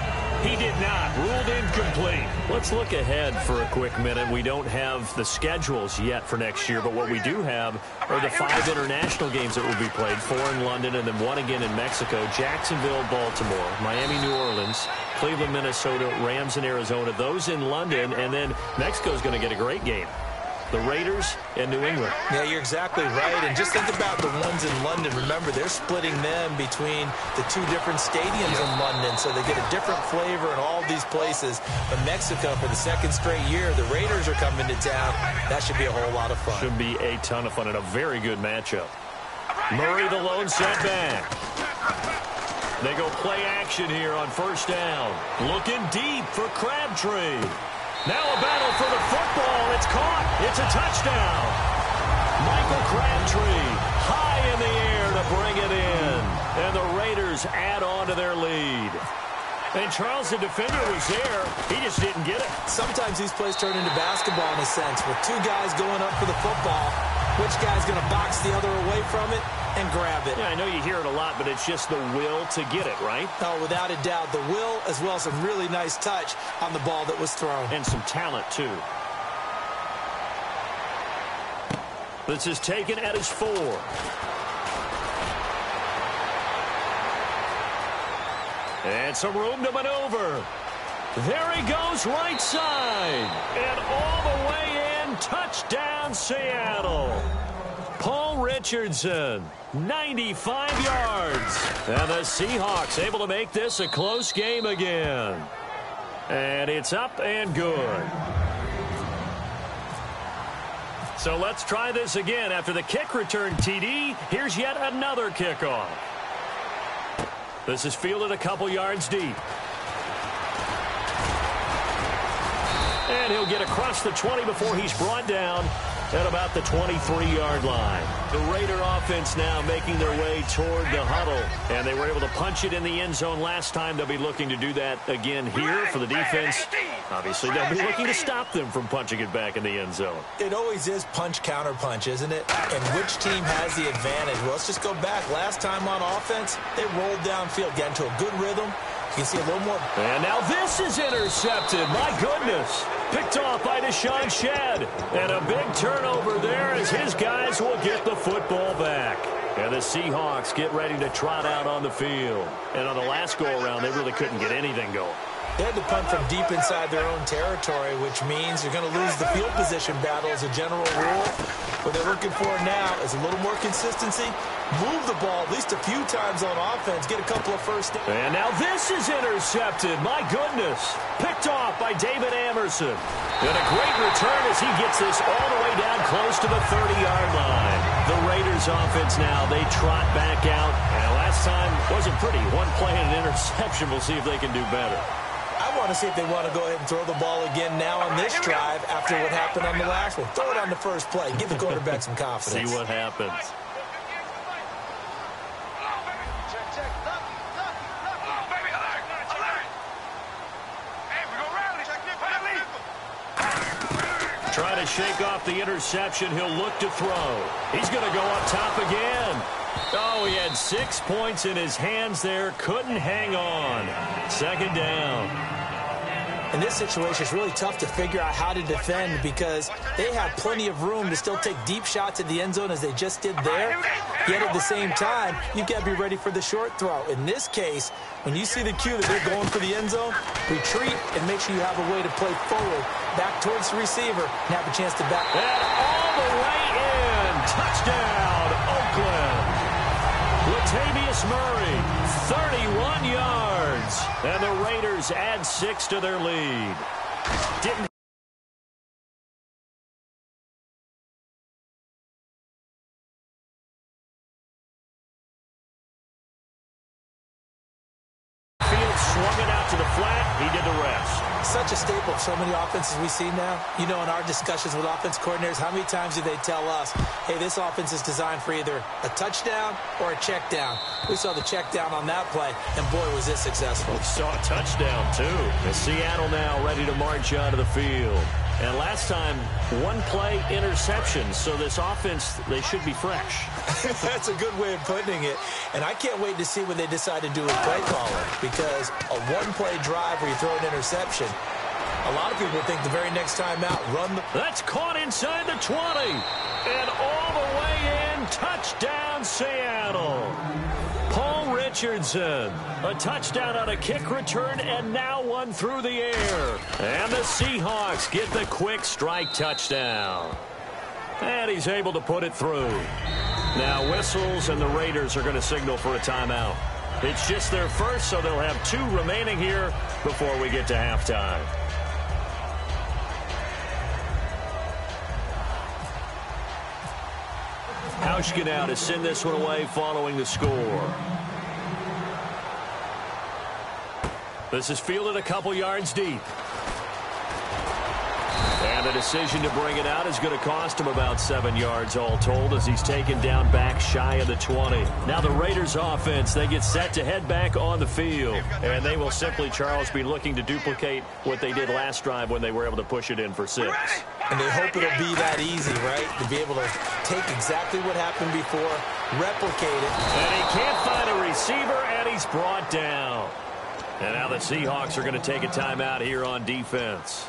He did not. Ruled incomplete. Let's look ahead for a quick minute. We don't have the schedules yet for next year, but what we do have are the 5 international games that will be played, 4 in London and then 1 again in Mexico, Jacksonville, Baltimore, Miami, New Orleans, Cleveland, Minnesota, Rams, and Arizona. Those in London, and then Mexico's going to get a great game. The Raiders and New England. Yeah, you're exactly right. And just think about the ones in London. Remember, they're splitting them between the 2 different stadiums in London, so they get a different flavor in all these places. But Mexico, for the 2nd straight year, the Raiders are coming to town. That should be a whole lot of fun. Should be a ton of fun and a very good matchup. Murray, the lone setback. They go play action here on 1st down. Looking deep for Crabtree. Now a battle for the football. It's caught. It's a touchdown. Michael Crabtree high in the air to bring it in. And the Raiders add on to their lead. And Charles, the defender, was there. He just didn't get it. Sometimes these plays turn into basketball in a sense, with 2 guys going up for the football. Which guy's going to box the other away from it and grab it? Yeah, I know you hear it a lot, but it's just the will to get it, right? Oh, without a doubt. The will, as well as some really nice touch on the ball that was thrown. And some talent, too. This is taken at his 4. And some room to maneuver. There he goes, right side. And all the way in, touchdown Seattle. Paul Richardson, 95 yards. And the Seahawks able to make this a close game again. And it's up and good. So let's try this again. After the kick return TD, here's yet another kickoff. This is fielded a couple yards deep. And he'll get across the 20 before he's brought down at about the 23-yard line. The Raider offense now making their way toward the huddle. And they were able to punch it in the end zone last time. They'll be looking to do that again here for the defense. Obviously, they'll be looking to stop them from punching it back in the end zone. It always is punch-counter-punch, isn't it? And which team has the advantage? Well, let's just go back. Last time on offense, they rolled downfield, got into a good rhythm. You can see a little more. And now this is intercepted. My goodness. Picked off by Deshaun Shedd. And a big turnover there as his guys will get the football back. And the Seahawks get ready to trot out on the field. And on the last go-around, they really couldn't get anything going. They had to punt from deep inside their own territory, which means you're going to lose the field position battle as a general rule. What they're looking for now is a little more consistency. Move the ball at least a few times on offense. Get a couple of first downs. And now this is intercepted. My goodness. Picked off by David Amerson. And a great return as he gets this all the way down close to the 30-yard line. The Raiders offense now, they trot back out. And last time wasn't pretty. One play and an interception. We'll see if they can do better. I want to see if they want to go ahead and throw the ball again now on this drive after what happened on the last one. Throw it on the first play. Give the quarterback some confidence. See what happens. Try to shake off the interception. He'll look to throw. He's going to go up top again. Oh, he had 6 points in his hands there. Couldn't hang on. 2nd down. In this situation, it's really tough to figure out how to defend because they have plenty of room to still take deep shots at the end zone as they just did there. Yet at the same time, you've got to be ready for the short throw. In this case, when you see the cue that they're going for the end zone, retreat and make sure you have a way to play forward, back towards the receiver, and have a chance to back. And all the way in. Touchdown, Oakland. Latavius Murray, 31 yards. And the Raiders add 6 to their lead. Didn't swung it out to the flat. He did the rest. Such a staple of so many offenses we see now. You know, in our discussions with offense coordinators, how many times do they tell us, hey, this offense is designed for either a touchdown or a check down. We saw the check down on that play, and boy, was this successful. We saw a touchdown, too. And Seattle now ready to march onto the field. And last time, one play interception. So this offense, they should be fresh. That's a good way of putting it. And I can't wait to see what they decide to do with play calling, because a one-play drive where you throw an interception, a lot of people think the very next time out, run the... That's caught inside the 20. And all the way in, touchdown Seattle. Paul Richardson, a touchdown on a kick return, and now one through the air. And the Seahawks get the quick strike touchdown. And he's able to put it through. Now whistles, and the Raiders are going to signal for a timeout. It's just their first, so they'll have 2 remaining here before we get to halftime. Hauschka now to send this one away following the score. This is fielded a couple yards deep. And the decision to bring it out is going to cost him about 7 yards all told as he's taken down back shy of the 20. Now the Raiders offense, they get set to head back on the field. And they will simply, Charles, be looking to duplicate what they did last drive when they were able to push it in for 6. And they hope it'll be that easy, right? To be able to take exactly what happened before, replicate it. And he can't find a receiver, and he's brought down. And now the Seahawks are going to take a timeout here on defense.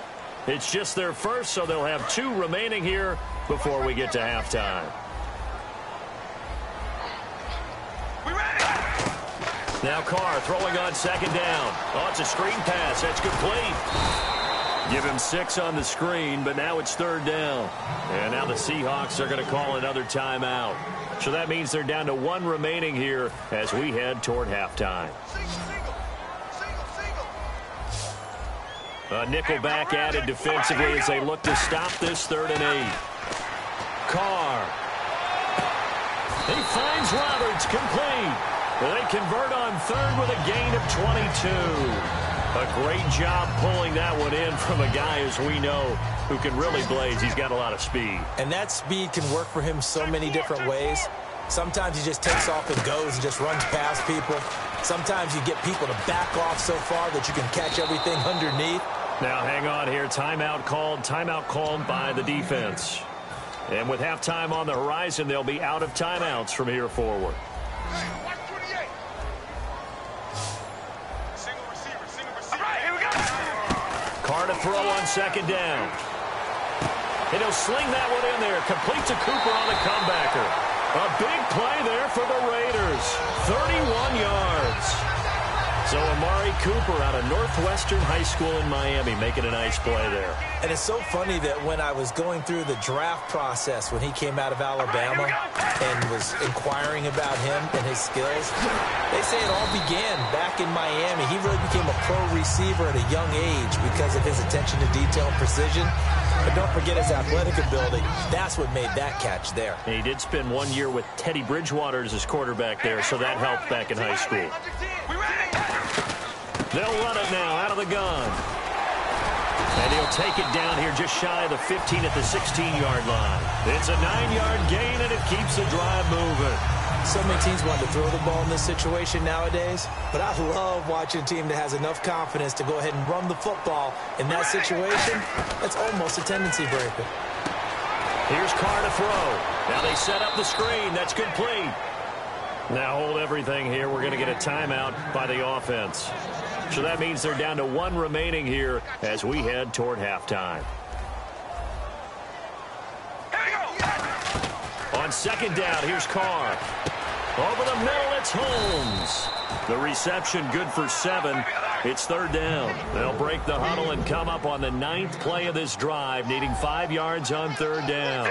It's just their first, so they'll have 2 remaining here before we get to halftime. Now Carr throwing on second down. Oh, it's a screen pass. That's complete. Give him 6 on the screen, but now it's 3rd down. And now the Seahawks are going to call another timeout. So that means they're down to 1 remaining here as we head toward halftime. A nickel back added defensively as they look to stop this 3rd and 8. Carr. He finds Roberts complete. They convert on 3rd with a gain of 22. A great job pulling that one in from a guy, as we know, who can really blaze. He's got a lot of speed. And that speed can work for him so many different ways. Sometimes he just takes off and goes and just runs past people. Sometimes you get people to back off so far that you can catch everything underneath. Now hang on here. Timeout called by the defense. And with halftime on the horizon, they'll be out of timeouts from here forward. Carr to throw on second down. And he'll sling that one in there. Complete to Cooper on the comebacker. A big play there for the Raiders. 31 yards. So Amari Cooper out of Northwestern High School in Miami making a nice play there. And it's so funny that when I was going through the draft process when he came out of Alabama and was inquiring about him and his skills, they say it all began back in Miami. He really became a pro receiver at a young age because of his attention to detail and precision. But don't forget his athletic ability. That's what made that catch there. And he did spend 1 year with Teddy Bridgewater as his quarterback there, so that helped back in high school. They'll run it now out of the gun. And he'll take it down here just shy of the 15 at the 16-yard line. It's a 9-yard gain, and it keeps the drive moving. So many teams want to throw the ball in this situation nowadays, but I love watching a team that has enough confidence to go ahead and run the football in that situation. That's almost a tendency breaker. Here's Carr to throw. Now they set up the screen. That's complete. Now hold everything here. We're going to get a timeout by the offense. So that means they're down to 1 remaining here as we head toward halftime. On second down, here's Carr. Over the middle, it's Holmes. The reception good for 7. It's third down. They'll break the huddle and come up on the 9th play of this drive, needing 5 yards on third down.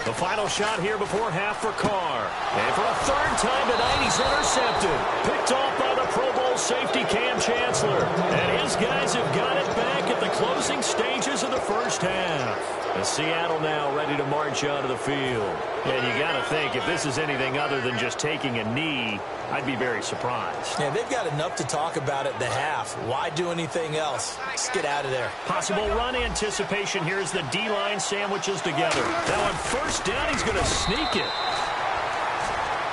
The final shot here before half for Carr. And for a third time tonight, he's intercepted. Picked off by the Pro Bowl safety Cam Chancellor. And his guys have got it back at the closing stages of the first half. And Seattle now ready to march out of the field. And you got to think, if this is anything other than just taking a knee, I'd be very surprised. Yeah, they've got enough to talk about at the half. Why do anything else? Just get out of there. Possible run anticipation here as the D-line sandwiches together. Now on first down, he's going to sneak it.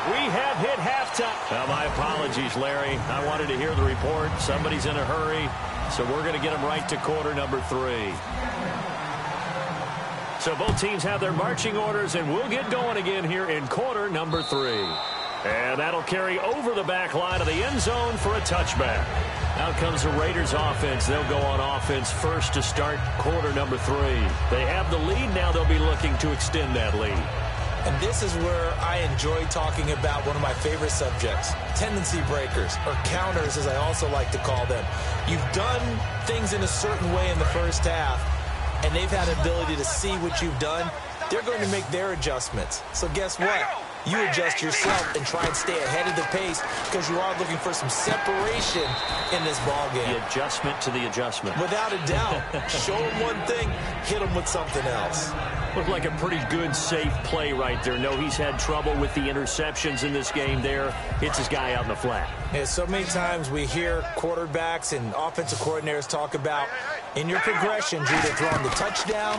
We have hit halftime. Now, my apologies, Larry. I wanted to hear the report. Somebody's in a hurry, so we're going to get him right to quarter number 3. So both teams have their marching orders, and we'll get going again here in quarter number 3. And that'll carry over the back line of the end zone for a touchback. Out comes the Raiders offense. They'll go on offense first to start quarter number 3. They have the lead. Now they'll be looking to extend that lead. And this is where I enjoy talking about one of my favorite subjects, tendency breakers, or counters as I also like to call them. You've done things in a certain way in the first half, and they've had the ability to see what you've done. They're going to make their adjustments. So guess what? You adjust yourself and try and stay ahead of the pace because you are looking for some separation in this ball game. The adjustment to the adjustment. Without a doubt. Show them one thing, hit them with something else. Looked like a pretty good, safe play right there. No, he's had trouble with the interceptions in this game there. Hits his guy out in the flat. Yeah, so many times we hear quarterbacks and offensive coordinators talk about in your progressions, you're either throwing the touchdown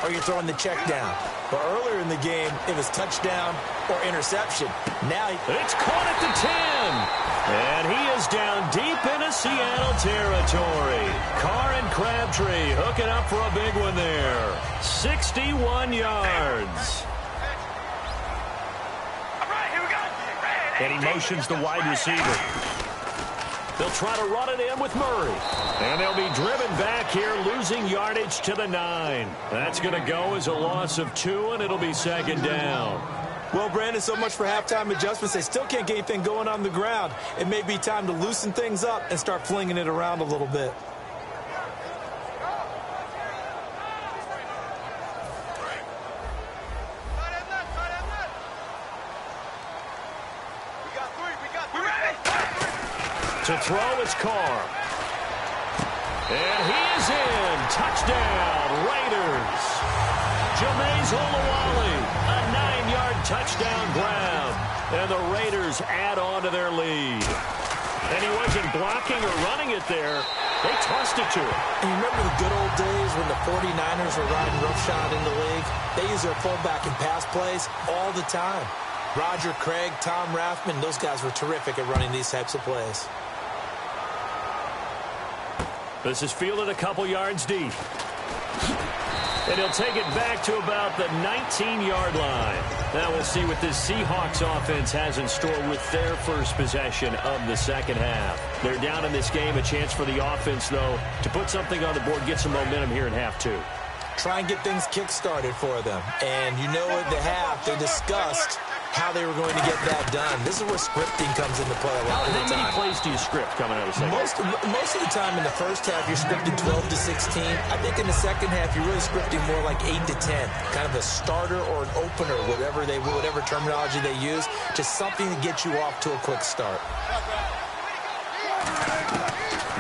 or you're throwing the check down. But earlier in the game, it was touchdown or interception. Now it's caught at the 10. And he is down deep into Seattle territory. Carr and Crabtree hooking up for a big one there. 61 yards. And he motions the wide receiver. They'll try to run it in with Murray. And they'll be driven back here, losing yardage to the 9. That's going to go as a loss of 2, and it'll be second down. Well, Brandon, so much for halftime adjustments. They still can't get anything going on the ground. It may be time to loosen things up and start flinging it around a little bit. To throw, it's Carr. And he is in. Touchdown, Raiders. Jameis Olawale, a 9-yard touchdown grab. And the Raiders add on to their lead. And he wasn't blocking or running it there. They tossed it to him. And you remember the good old days when the 49ers were riding roughshod in the league? They use their fullback in pass plays all the time. Roger Craig, Tom Rathman, those guys were terrific at running these types of plays. This is fielded a couple yards deep. And he'll take it back to about the 19-yard line. Now we'll see what this Seahawks offense has in store with their first possession of the second half. They're down in this game. A chance for the offense, though, to put something on the board, get some momentum here in half 2. Try and get things kick-started for them. And you know at the half, they discussed how they were going to get that done. This is where scripting comes into play a lot of the time. How many plays do you script coming out of the second? Most of the time in the first half, you're scripting 12 to 16. I think in the second half, you're really scripting more like 8 to 10. Kind of a starter or an opener, whatever terminology they use. Just something to get you off to a quick start.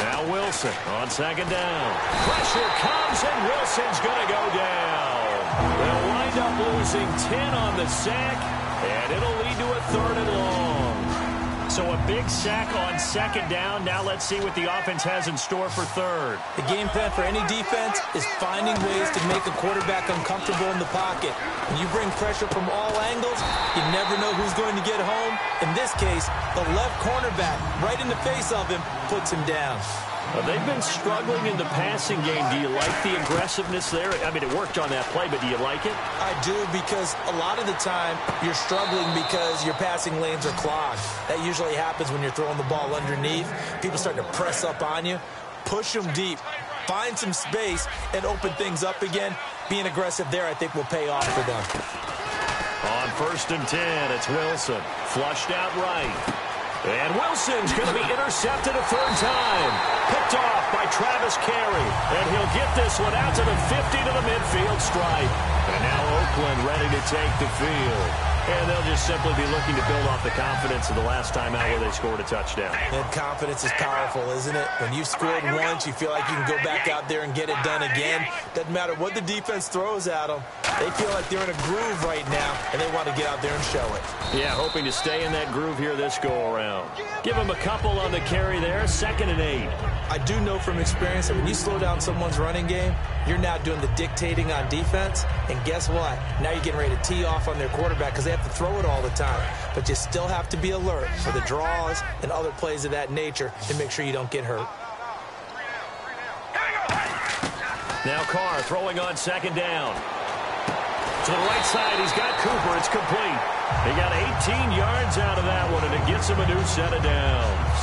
Now Wilson on second down. Pressure comes, and Wilson's going to go down. They'll wind up losing 10 on the sack. And it'll lead to a third and long. So a big sack on second down. Now let's see what the offense has in store for third. The game plan for any defense is finding ways to make a quarterback uncomfortable in the pocket. When you bring pressure from all angles, you never know who's going to get home. In this case, the left cornerback, right in the face of him, puts him down. They've been struggling in the passing game. Do you like the aggressiveness there? I mean, it worked on that play, but do you like it? I do, because a lot of the time you're struggling because your passing lanes are clogged. That usually happens when you're throwing the ball underneath. People start to press up on you. Push them deep. Find some space and open things up again. Being aggressive there, I think, will pay off for them. On 1st and 10, it's Wilson. Flushed out right. And Wilson's going to be intercepted a 3rd time. Picked off by Travis Carey. And he'll get this one out to the 50 to the midfield stripe. And now Oakland ready to take the field. And they'll just simply be looking to build off the confidence of the last time out where they scored a touchdown. And confidence is powerful, isn't it? When you've scored once, you feel like you can go back out there and get it done again. Doesn't matter what the defense throws at them. They feel like they're in a groove right now, and they want to get out there and show it. Yeah, hoping to stay in that groove here this go-around. Give them a couple on the carry there, 2nd and 8. I do know from experience that when you slow down someone's running game, you're now doing the dictating on defense. And guess what? Now you're getting ready to tee off on their quarterback because they have to throw it all the time. But you still have to be alert for the draws and other plays of that nature to make sure you don't get hurt. Now Carr throwing on 2nd down. To the right side, he's got Cooper. It's complete. He got 18 yards out of that one, and it gets him a new set of downs.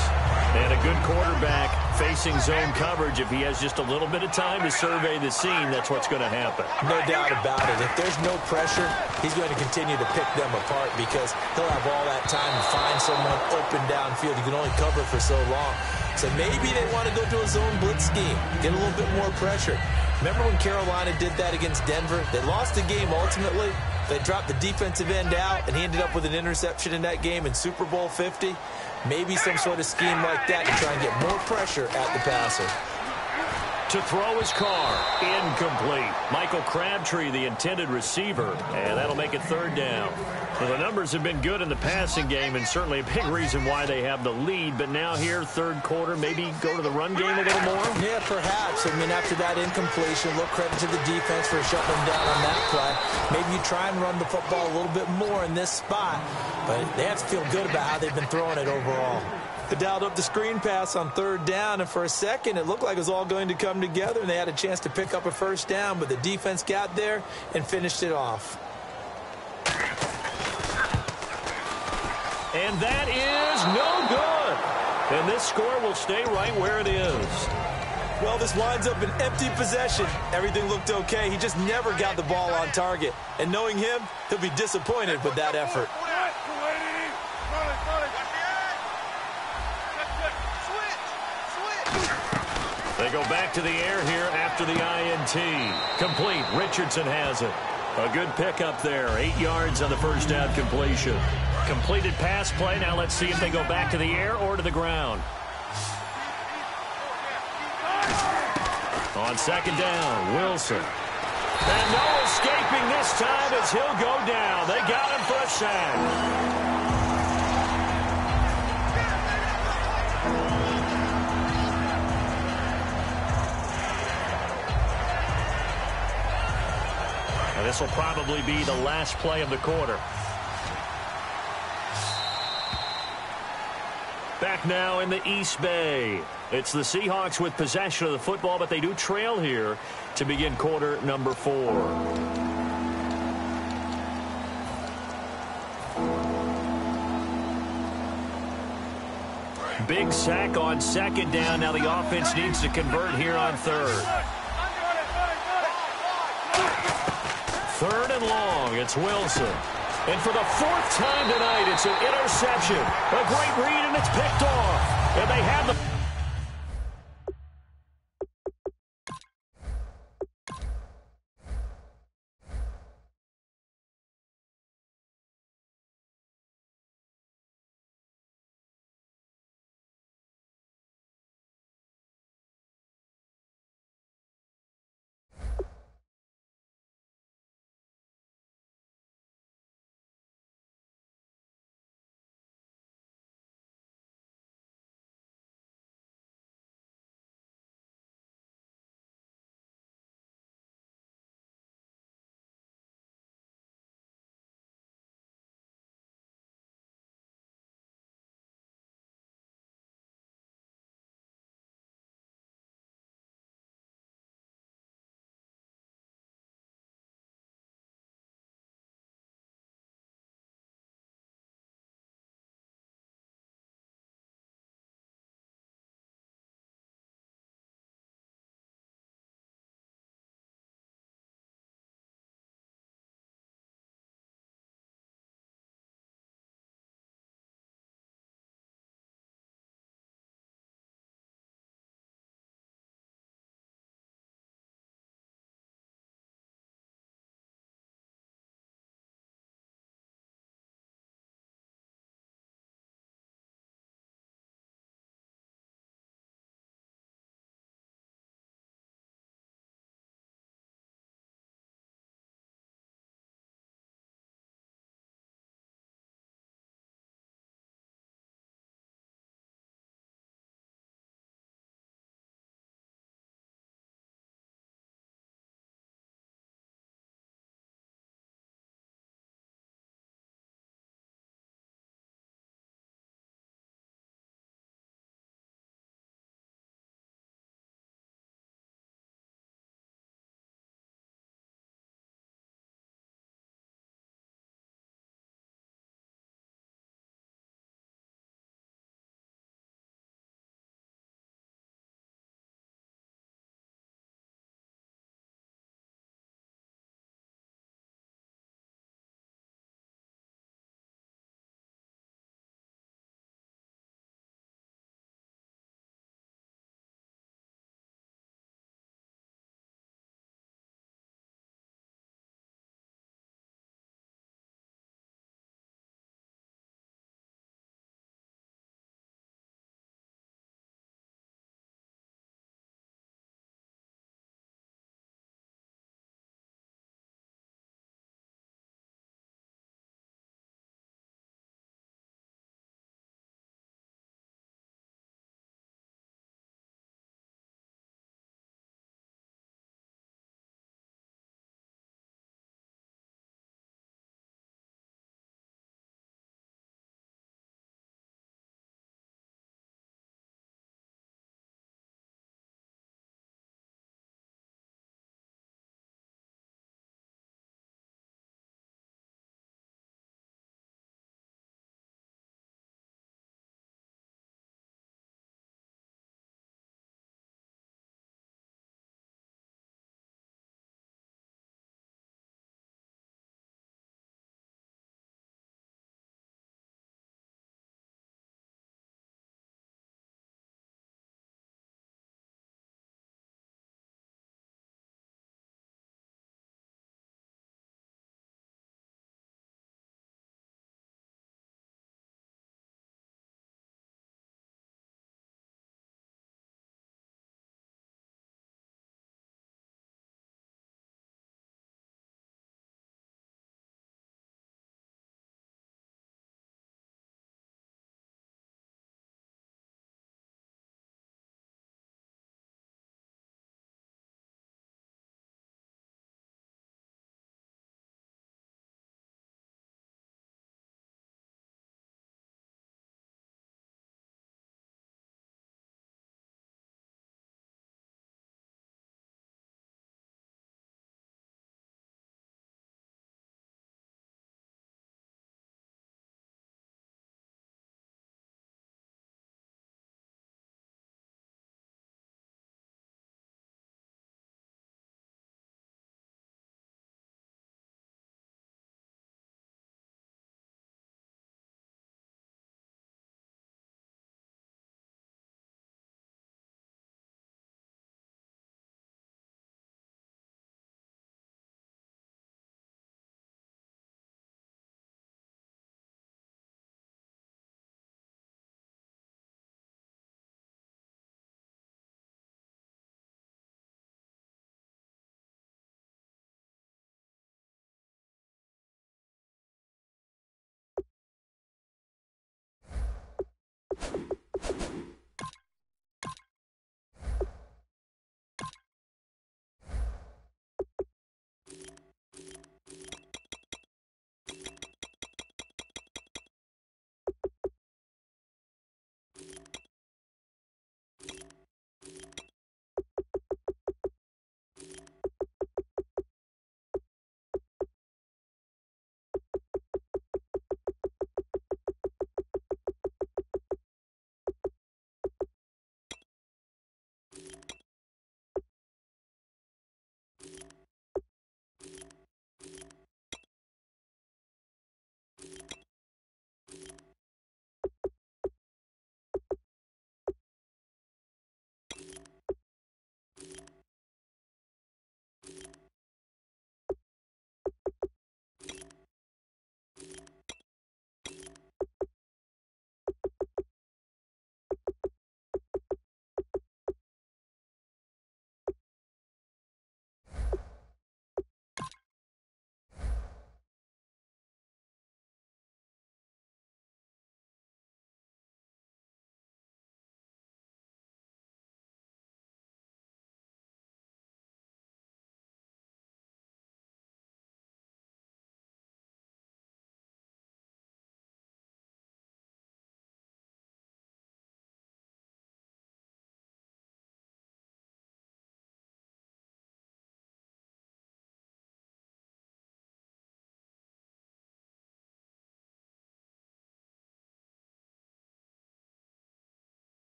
And a good quarterback facing zone coverage. If he has just a little bit of time to survey the scene, that's what's going to happen. No doubt about it. If there's no pressure, he's going to continue to pick them apart because he'll have all that time to find someone open downfield. You can only cover for so long. So maybe they want to go to a zone blitz scheme, get a little bit more pressure. Remember when Carolina did that against Denver? They lost the game ultimately. They dropped the defensive end out, and he ended up with an interception in that game in Super Bowl 50. Maybe some sort of scheme like that to try and get more pressure at the passer. To throw his Carr. Incomplete. Michael Crabtree, the intended receiver, and that'll make it 3rd down. Well, the numbers have been good in the passing game, and certainly a big reason why they have the lead. But now here, 3rd quarter, maybe go to the run game a little more? Yeah, perhaps. I mean, after that incompletion, a little credit to the defense for shutting them down on that play. Maybe you try and run the football a little bit more in this spot. But they have to feel good about how they've been throwing it overall. They dialed up the screen pass on 3rd down, and for a second, it looked like it was all going to come together, and they had a chance to pick up a 1st down, but the defense got there and finished it off. And that is no good. And this score will stay right where it is. Well, this winds up an empty possession. Everything looked okay. He just never got the ball on target. And knowing him, he'll be disappointed with that effort. They go back to the air here after the INT. Complete. Richardson has it. A good pickup there. 8 yards on the 1st down completion. Completed pass play. Now let's see if they go back to the air or to the ground. On 2nd down, Wilson. And no escaping this time as he'll go down. They got him for a sack. And this will probably be the last play of the quarter. Back now in the East Bay. It's the Seahawks with possession of the football, but they do trail here to begin quarter number 4. Big sack on 2nd down. Now the offense needs to convert here on 3rd. 3rd and long. It's Wilson. And for the 4th time tonight, it's an interception. A great read, and it's picked off. And they have the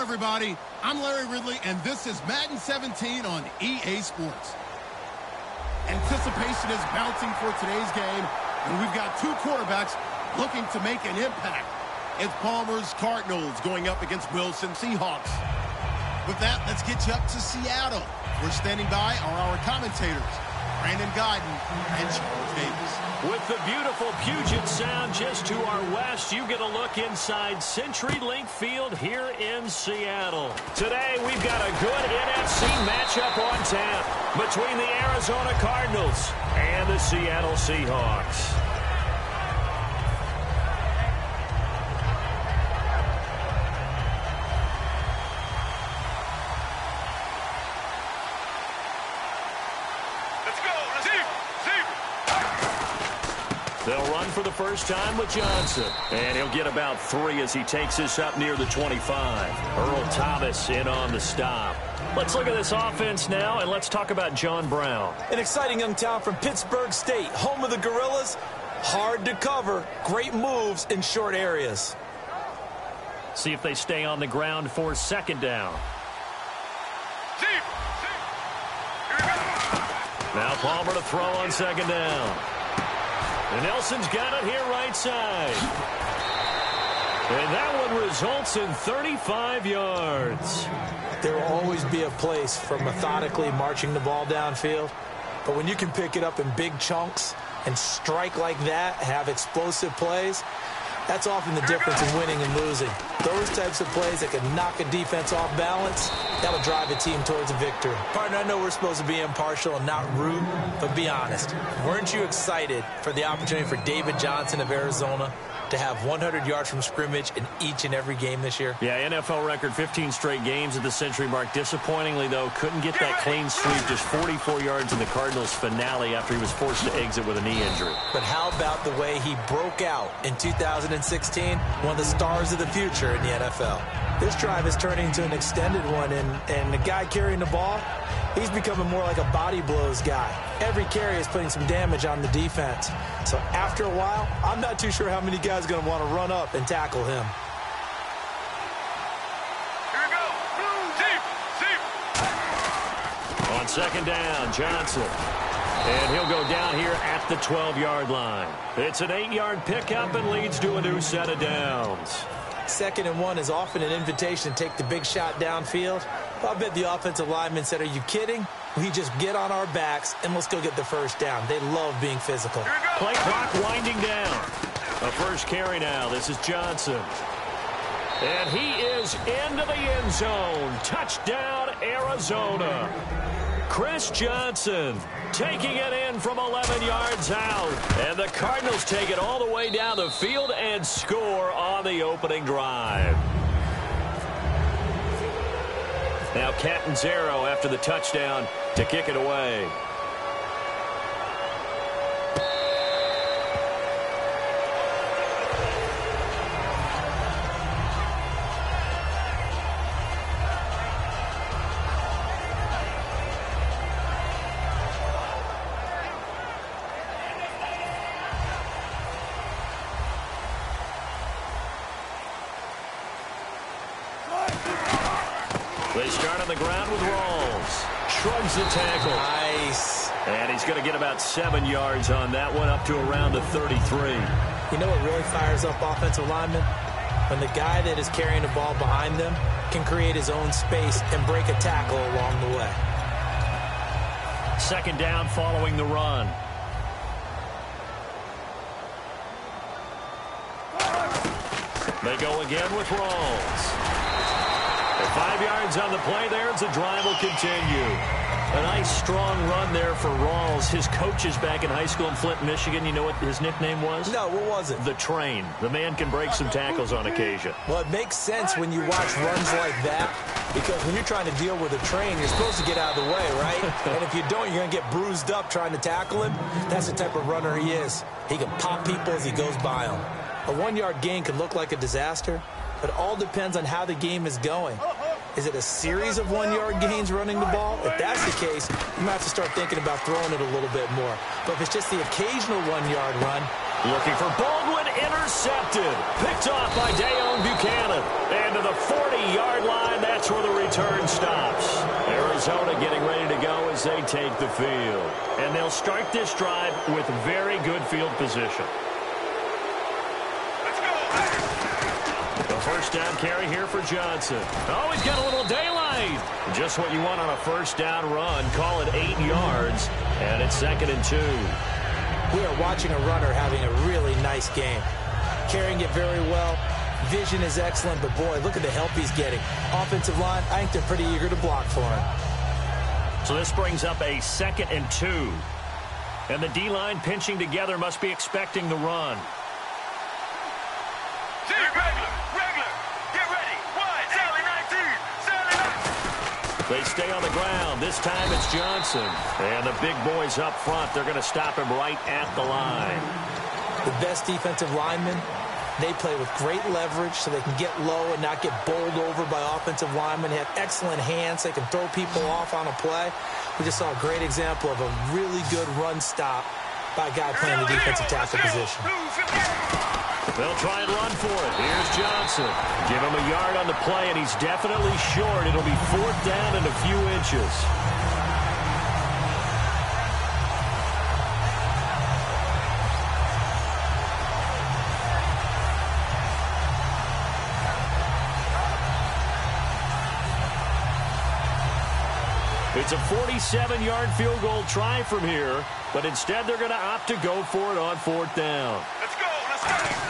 everybody. I'm Larry Ridley, and this is Madden 17 on EA Sports. Anticipation is bouncing for today's game, and we've got two quarterbacks looking to make an impact. It's Palmer's Cardinals going up against Wilson Seahawks. With that, let's get you up to Seattle. We're standing by our commentators, Brandon Guyton and Charles Davis. With the beautiful Puget Sound just to our west, you get a look inside CenturyLink Field here in Seattle. Today, we've got a good NFC matchup on tap between the Arizona Cardinals and the Seattle Seahawks. They'll run for the first time with Johnson. And he'll get about 3 as he takes this up near the 25. Earl Thomas in on the stop. Let's look at this offense now, and let's talk about John Brown. An exciting young talent from Pittsburgh State, home of the Gorillas. Hard to cover. Great moves in short areas. See if they stay on the ground for second down. Now Palmer to throw on second down. And Nelson's got it here right side. And that one results in 35 yards. There will always be a place for methodically marching the ball downfield. But when you can pick it up in big chunks and strike like that, have explosive plays, that's often the difference in winning and losing. Those types of plays that can knock a defense off balance, that'll drive a team towards a victory. Partner, I know we're supposed to be impartial and not rude, but be honest. Weren't you excited for the opportunity for David Johnson of Arizona to have 100 yards from scrimmage in each and every game this year? Yeah, NFL record 15 straight games at the century mark. Disappointingly, though, couldn't get that clean sweep. Just 44 yards in the Cardinals' finale after he was forced to exit with a knee injury. But how about the way he broke out in 2016? One of the stars of the future in the NFL. This drive is turning into an extended one, and the guy carrying the ball, he's becoming more like a body blows guy. Every carry is putting some damage on the defense. So after a while, I'm not too sure how many guys are going to want to run up and tackle him. Here we go. Deep. On second down, Johnson. And he'll go down here at the 12-yard line. It's an 8-yard pickup and leads to a new set of downs. 2nd and 1 is often an invitation to take the big shot downfield. I bet the offensive lineman said, are you kidding? We just get on our backs and let's go get the first down. They love being physical. Play clock winding down. A first carry now. This is Johnson. And he is into the end zone. Touchdown, Arizona. Chris Johnson taking it in from 11 yards out. And the Cardinals take it all the way down the field and score on the opening drive. Now Catanzaro after the touchdown to kick it away. They start on the ground with Rawls. Shrugs the tackle. Nice. And he's going to get about 7 yards on that one, up to around the 33. You know what really fires up offensive linemen? When the guy that is carrying the ball behind them can create his own space and break a tackle along the way. Second down following the run. They go again with Rawls. 5 yards on the play there as the drive will continue. A nice, strong run there for Rawls. His coach is back in high school in Flint, Michigan. You know what his nickname was? No, what was it? The Train. The man can break some tackles on occasion. Well, it makes sense when you watch runs like that, because when you're trying to deal with a train, you're supposed to get out of the way, right? And if you don't, you're going to get bruised up trying to tackle him. That's the type of runner he is. He can pop people as he goes by them. A 1-yard gain can look like a disaster, but it all depends on how the game is going. Is it a series of 1-yard gains running the ball? If that's the case, you might have to start thinking about throwing it a little bit more. But if it's just the occasional 1-yard run. Looking for Baldwin intercepted. Picked off by Dayon Buchanan. And to the 40-yard line, that's where the return stops. Arizona getting ready to go as they take the field. And they'll start this drive with very good field position. The first down carry here for Johnson. Oh, he's got a little daylight. Just what you want on a first down run. Call it 8 yards. And it's 2nd and 2. We are watching a runner having a really nice game. Carrying it very well. Vision is excellent, but boy, look at the help he's getting. Offensive line, I think they're pretty eager to block for him. So this brings up a 2nd and 2. And the D-line pinching together must be expecting the run. They stay on the ground. This time it's Johnson. And the big boys up front, they're going to stop him right at the line. The best defensive linemen, they play with great leverage so they can get low and not get bowled over by offensive linemen. They have excellent hands. They can throw people off on a play. We just saw a great example of a really good run stop by a guy playing the defensive tackle position. They'll try and run for it. Here's Johnson. Give him a yard on the play, and he's definitely short. It'll be 4th down and a few inches. It's a 47-yard field goal try from here, but instead they're going to opt to go for it on 4th down. Let's go, let's go.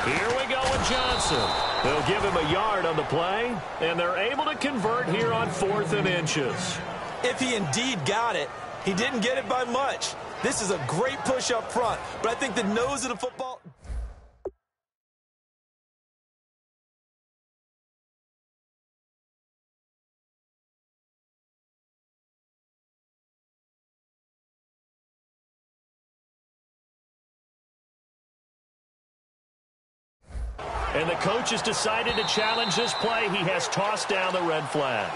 Here we go with Johnson. They'll give him a yard on the play, and they're able to convert here on 4th and inches. If he indeed got it, he didn't get it by much. This is a great push up front, but I think the nose of the football... And the coach has decided to challenge this play. He has tossed down the red flag.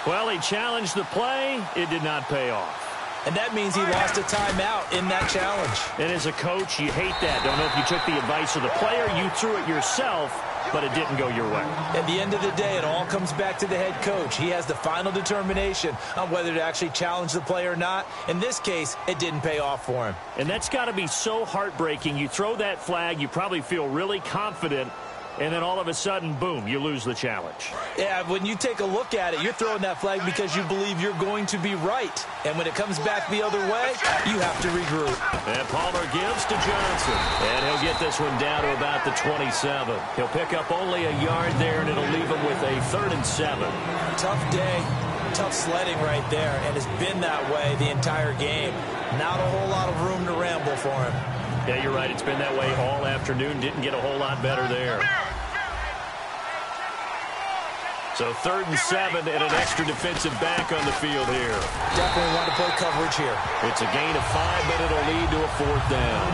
Well, he challenged the play. It did not pay off. And that means he lost a timeout in that challenge. And as a coach, you hate that. Don't know if you took the advice of the player, you threw it yourself, but it didn't go your way. At the end of the day, it all comes back to the head coach. He has the final determination on whether to actually challenge the play or not. In this case, it didn't pay off for him. And that's got to be so heartbreaking. You throw that flag, you probably feel really confident, and then all of a sudden, boom, you lose the challenge. Yeah, when you take a look at it, you're throwing that flag because you believe you're going to be right. And when it comes back the other way, you have to regroup. And Palmer gives to Johnson. And he'll get this one down to about the 27. He'll pick up only a yard there, and it'll leave him with a 3rd and 7. Tough day, tough sledding right there, and it's been that way the entire game. Not a whole lot of room to ramble for him. Yeah, you're right. It's been that way all afternoon. Didn't get a whole lot better there. So 3rd and 7 and an extra defensive back on the field here. Definitely want to play coverage here. It's a gain of 5, but it'll lead to a 4th down.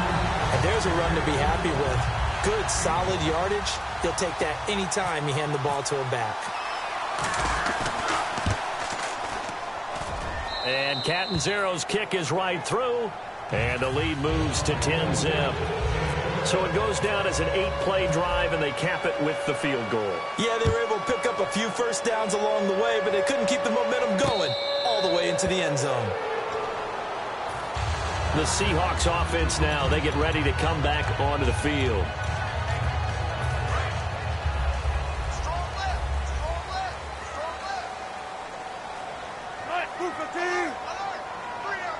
And there's a run to be happy with. Good, solid yardage. You'll take that anytime you hand the ball to a back. And Catanzaro's kick is right through. And the lead moves to 10-zip. So it goes down as an 8-play drive, and they cap it with the field goal. Yeah, they were able to pick up a few first downs along the way, but they couldn't keep the momentum going all the way into the end zone. The Seahawks offense now, they get ready to come back onto the field. Strong left, strong left, strong left. Right, move the team. Three down.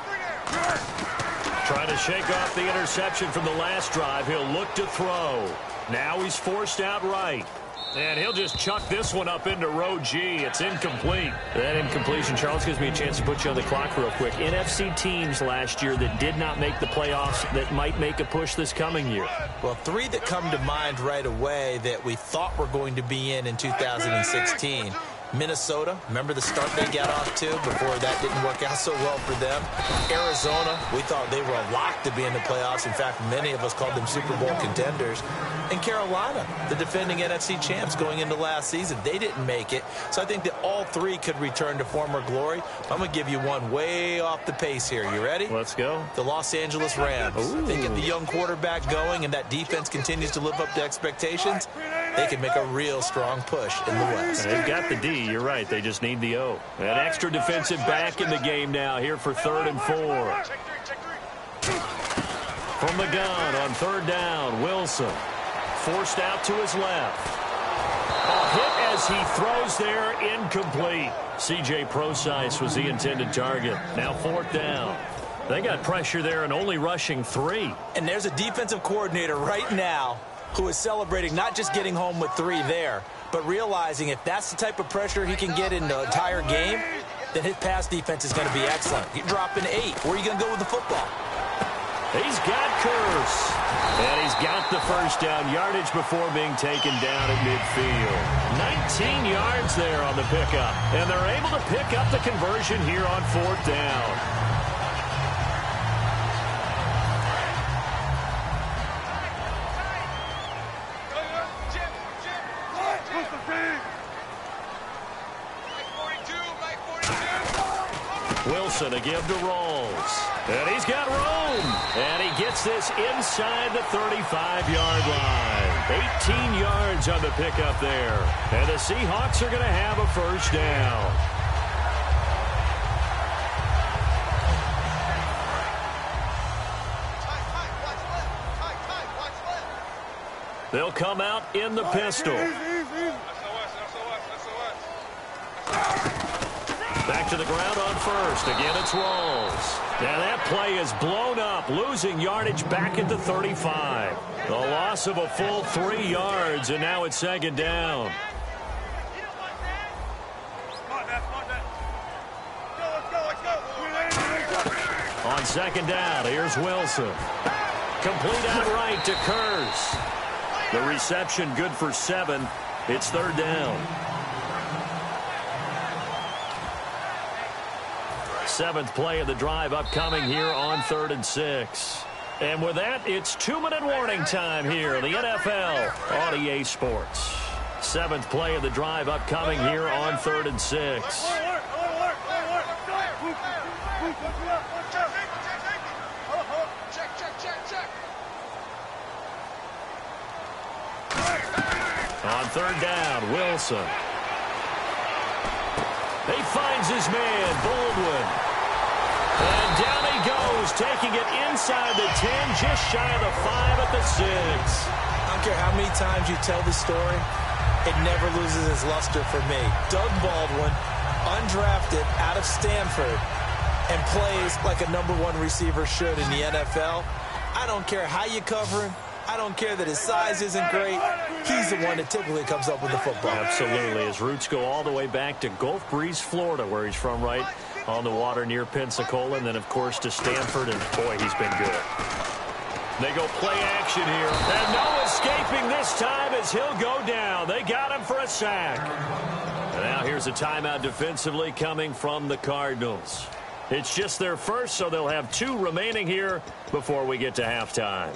Trying to shake off the interception from the last drive. He'll look to throw. Now he's forced out right. And he'll just chuck this one up into row G. It's incomplete. That incompletion, Charles, gives me a chance to put you on the clock real quick. NFC teams last year that did not make the playoffs that might make a push this coming year. Well, 3 that come to mind right away that we thought were going to be in 2016. Minnesota, remember the start they got off to before that didn't work out so well for them. Arizona, we thought they were a lock to be in the playoffs. In fact, many of us called them Super Bowl contenders. And Carolina, the defending NFC champs going into last season, they didn't make it. So I think that all three could return to former glory. I'm going to give you one way off the pace here. You ready? Let's go. The Los Angeles Rams. Ooh. They get the young quarterback going, and that defense continues to live up to expectations. They can make a real strong push in the West. They've got the D. You're right. They just need the O. An extra defensive back in the game now here for 3rd and 4. From the gun on 3rd down, Wilson. Forced out to his left. A hit as he throws there, incomplete. C.J. Prosise was the intended target. Now 4th down. They got pressure there and only rushing 3. And there's a defensive coordinator right now who is celebrating not just getting home with 3 there, but realizing if that's the type of pressure he can get in the entire game, then his pass defense is going to be excellent. You're dropping 8. Where are you going to go with the football? He's got Curse. And he's got the first down yardage before being taken down at midfield. 19 yards there on the pickup. And they're able to pick up the conversion here on 4th down. Wilson a give to Rolls. And he's got room. And he gets this inside the 35-yard line. 18 yards on the pickup there. And the Seahawks are going to have a first down. They'll come out in the pistol. Back to the ground on 1st. Again, it's Rolls. Now that play is blown up, losing yardage back at the 35. The loss of a full 3 yards, and now it's 2nd down. On 2nd down, here's Wilson. Complete outright to Curse. The reception good for 7. It's 3rd down. 7th play of the drive upcoming here on 3rd and 6. And with that, it's 2-minute warning time here in the NFL on EA Sports. 7th play of the drive upcoming here on 3rd and 6. On 3rd down, Wilson. He finds his man, Baldwin. And down he goes, taking it inside the 10, just shy of the 5 at the 6. I don't care how many times you tell the story, it never loses its luster for me. Doug Baldwin, undrafted out of Stanford, and plays like a #1 receiver should in the NFL. I don't care how you cover him. I don't care that his size isn't great. He's the one that typically comes up with the football. Absolutely. His roots go all the way back to Gulf Breeze, Florida, where he's from, right on the water near Pensacola, and then, of course, to Stanford, and, boy, he's been good. They go play action here, and no escaping this time as he'll go down. They got him for a sack. And now here's a timeout defensively coming from the Cardinals. It's just their first, so they'll have 2 remaining here before we get to halftime.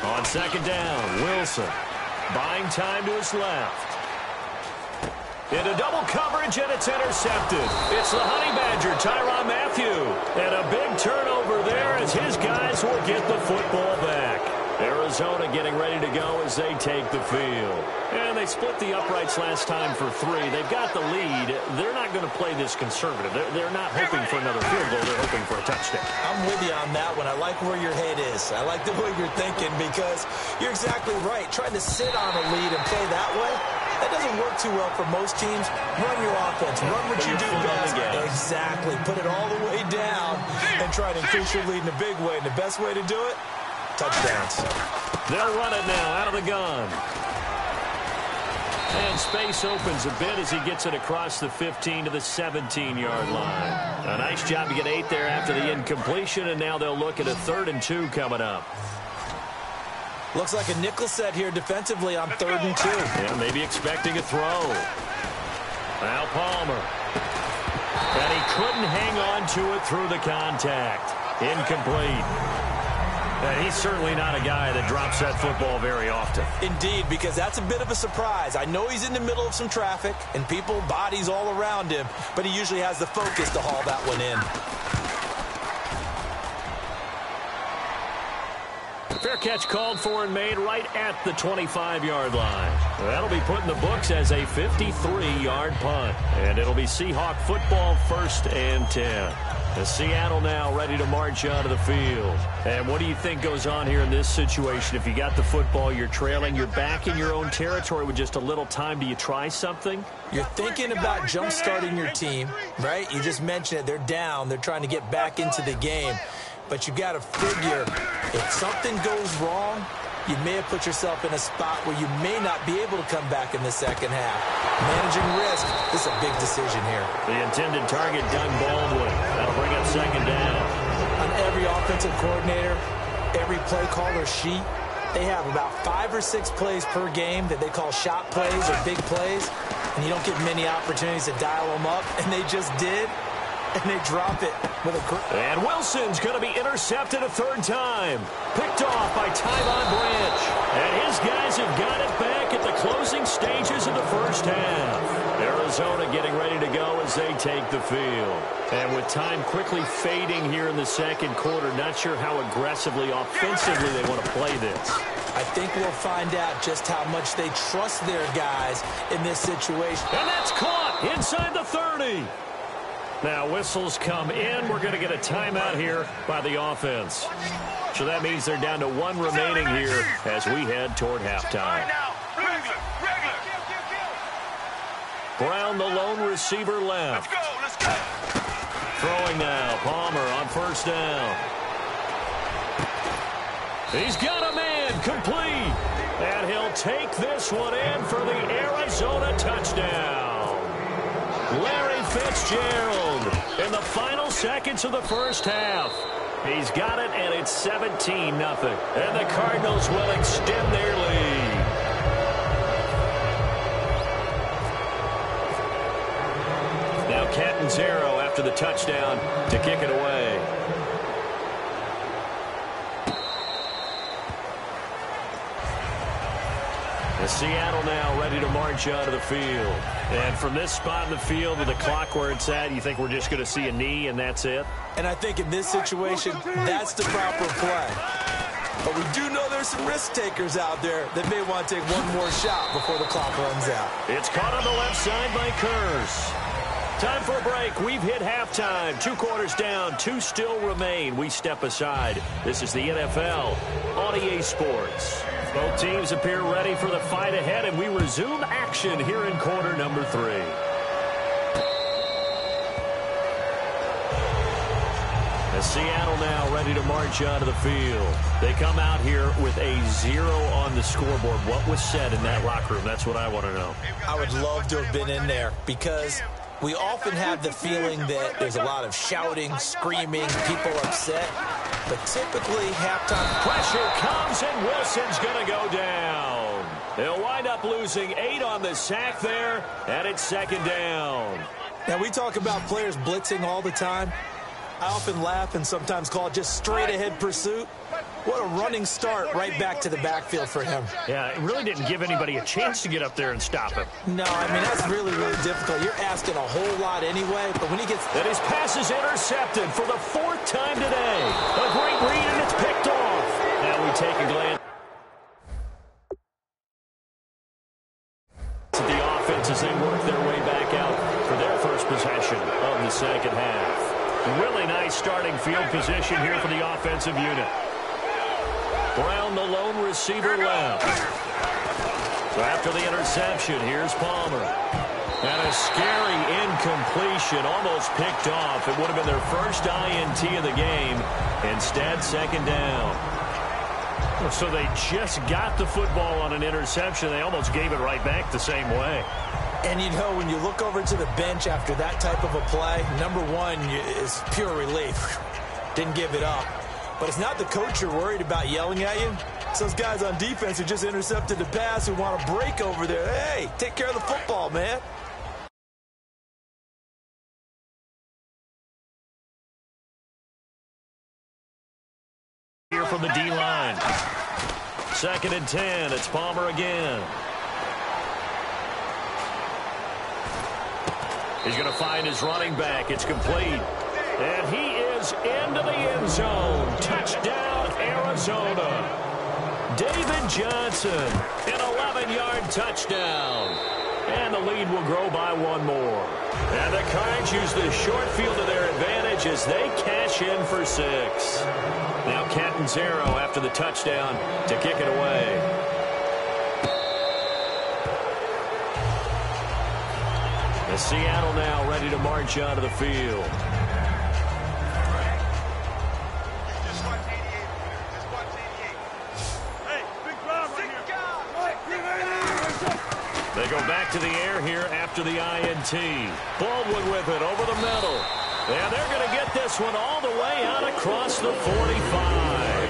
On 2nd down, Wilson buying time to his left. Into double coverage, and it's intercepted. It's the Honey Badger, Tyrann Mathieu. And a big turnover there as his guys will get the football back. Arizona getting ready to go as they take the field. And they split the uprights last time for 3. They've got the lead. They're not going to play this conservative. They're not hoping for another field goal. They're hoping for a touchdown. I'm with you on that one. I like where your head is. I like the way you're thinking because you're exactly right. Trying to sit on a lead and play that way, That doesn't work too well for most teams. Run your offense. Run what you do best. Exactly. Put it all the way down and try to increase your lead in a big way. And the best way to do it, touchdowns. They'll run it now out of the gun. And space opens a bit as he gets it across the 15 to the 17-yard line. A nice job to get 8 there after the incompletion, and now they'll look at a 3rd and 2 coming up. Looks like a nickel set here defensively on 3rd and 2. Yeah, maybe expecting a throw. Now Palmer. And he couldn't hang on to it through the contact. Incomplete. And he's certainly not a guy that drops that football very often. Indeed, because that's a bit of a surprise. I know he's in the middle of some traffic and people, bodies all around him, but he usually has the focus to haul that one in. Fair catch called for and made right at the 25-yard line. That'll be put in the books as a 53-yard punt. And it'll be Seahawk football 1st and 10. The Seattle now ready to march onto the field. And what do you think goes on here in this situation? If you got the football, you're trailing, you're back in your own territory with just a little time. Do you try something? You're thinking about jump-starting your team, right? You just mentioned it. They're down. They're trying to get back into the game. But you got to figure if something goes wrong, you may have put yourself in a spot where you may not be able to come back in the second half. Managing risk, this is a big decision here. The intended target, Doug Baldwin. That'll bring up 2nd down. On every offensive coordinator, every play caller sheet, they have about 5 or 6 plays per game that they call shot plays or big plays, and you don't get many opportunities to dial them up, and they just did. And they drop it with a... And Wilson's going to be intercepted a 3rd time. Picked off by Tyvon Branch. And his guys have got it back at the closing stages of the 1st half. Arizona getting ready to go as they take the field. And with time quickly fading here in the 2nd quarter, not sure how aggressively, offensively they want to play this. I think we'll find out just how much they trust their guys in this situation. And that's caught inside the 30. Now, whistles come in. We're going to get a timeout here by the offense. So that means they're down to 1 remaining here as we head toward halftime. Brown, the lone receiver, left. Let's go. Throwing now. Palmer on 1st down. He's got a man complete. And he'll take this one in for the Arizona touchdown. Larry Fitzgerald in the final seconds of the 1st half. He's got it, and it's 17-0. And the Cardinals will extend their lead. Now Catanzaro after the touchdown to kick it away. The Seattle now ready to march out of the field. And from this spot in the field with the clock where it's at, you think we're just going to see a knee and that's it? And I think in this situation, that's the proper play. But we do know there's some risk takers out there that may want to take one more shot before the clock runs out. It's caught on the left side by Kurz. Time for a break. We've hit halftime. 2 quarters down. 2 still remain. We step aside. This is the NFL on EA Sports. Both teams appear ready for the fight ahead, and we resume action here in quarter number 3. As Seattle now ready to march onto the field. They come out here with a 0 on the scoreboard. What was said in that locker room? That's what I want to know. I would love to have been in there because we often have the feeling that there's a lot of shouting, screaming, people upset. But typically, halftime pressure comes, and Wilson's going to go down. They'll wind up losing 8 on the sack there, and it's 2nd down. Now, we talk about players blitzing all the time. I often laugh and sometimes call it just straight-ahead pursuit. What a running start right back to the backfield for him. Yeah, it really didn't give anybody a chance to get up there and stop him. No, I mean, that's really, really difficult. You're asking a whole lot anyway, but when he gets... And his pass is intercepted for the 4th time today. A great read, and it's picked off. Now we take a glance at the offense as they work their way back out for their first possession of the 2nd half. Really nice starting field position here for the offensive unit. Brown, the lone receiver, left. So after the interception, here's Palmer. And a scary incompletion, almost picked off. It would have been their first INT of the game. Instead, second down. So they just got the football on an interception. They almost gave it right back the same way. And, you know, when you look over to the bench after that type of a play, number one is pure relief. Didn't give it up. But it's not the coach you're worried about yelling at you. It's those guys on defense who just intercepted the pass who want to break over there. Hey, take care of the football, man. Here from the D-line. 2nd and 10. It's Palmer again. He's going to find his running back. It's complete. And he is into the end zone. Touchdown, Arizona. David Johnson, an 11-yard touchdown. And the lead will grow by one more. And the Cards use the short field to their advantage as they cash in for 6. Now Catanzaro after the touchdown to kick it away. The Seattle now ready to march onto the field. They go back to the air here after the INT. Baldwin with it over the middle. And they're going to get this one all the way out across the 45.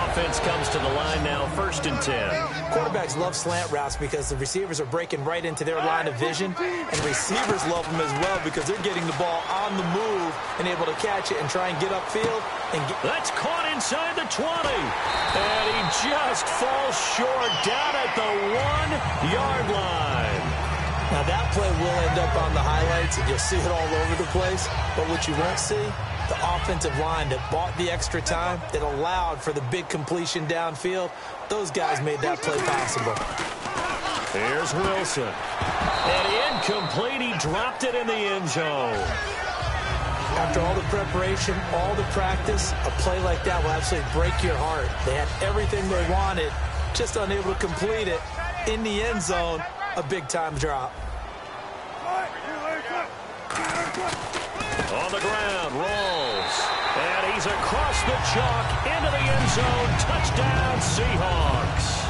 Offense comes to the line now, 1st and 10. Quarterbacks love slant routes because the receivers are breaking right into their line of vision, and receivers love them as well because they're getting the ball on the move and able to catch it and try and get upfield. That's caught inside the 20. And he just falls short down at the 1-yard line. Now that play will end up on the highlights, and you'll see it all over the place. But what you won't see, the offensive line that bought the extra time, that allowed for the big completion downfield, those guys made that play possible. Here's Wilson. And incomplete. He dropped it in the end zone. After all the preparation, all the practice, a play like that will absolutely break your heart. They had everything they wanted, just unable to complete it. In the end zone, a big-time drop. On the ground, rolls. And he's across the chalk into the end zone. Touchdown, Seahawks.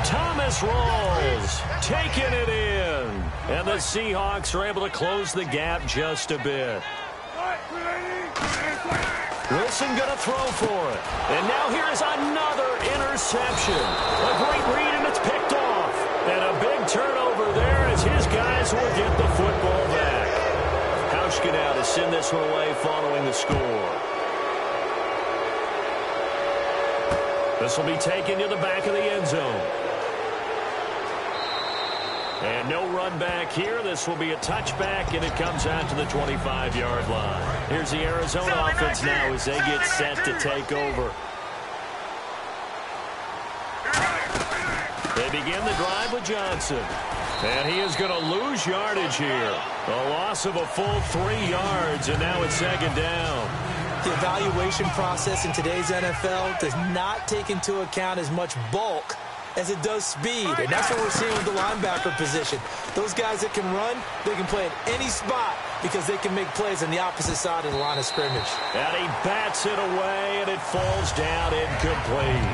Thomas rolls, taking it in. And the Seahawks are able to close the gap just a bit. Wilson going to throw for it. And now here's another interception. A great read, and it's picked off. And a big turnover there as his guys will get the football back. Hauschka now to send this one away following the score. This will be taken to the back of the end zone. And no run back here. This will be a touchback, and it comes out to the 25-yard line. Here's the Arizona offense now as they get set to take over. They begin the drive with Johnson. And he is going to lose yardage here. A loss of a full 3 yards, and now it's 2nd down. The evaluation process in today's NFL does not take into account as much bulk as it does speed, and that's what we're seeing with the linebacker position. Those guys that can run, they can play at any spot because they can make plays on the opposite side of the line of scrimmage. And he bats it away, and it falls down incomplete.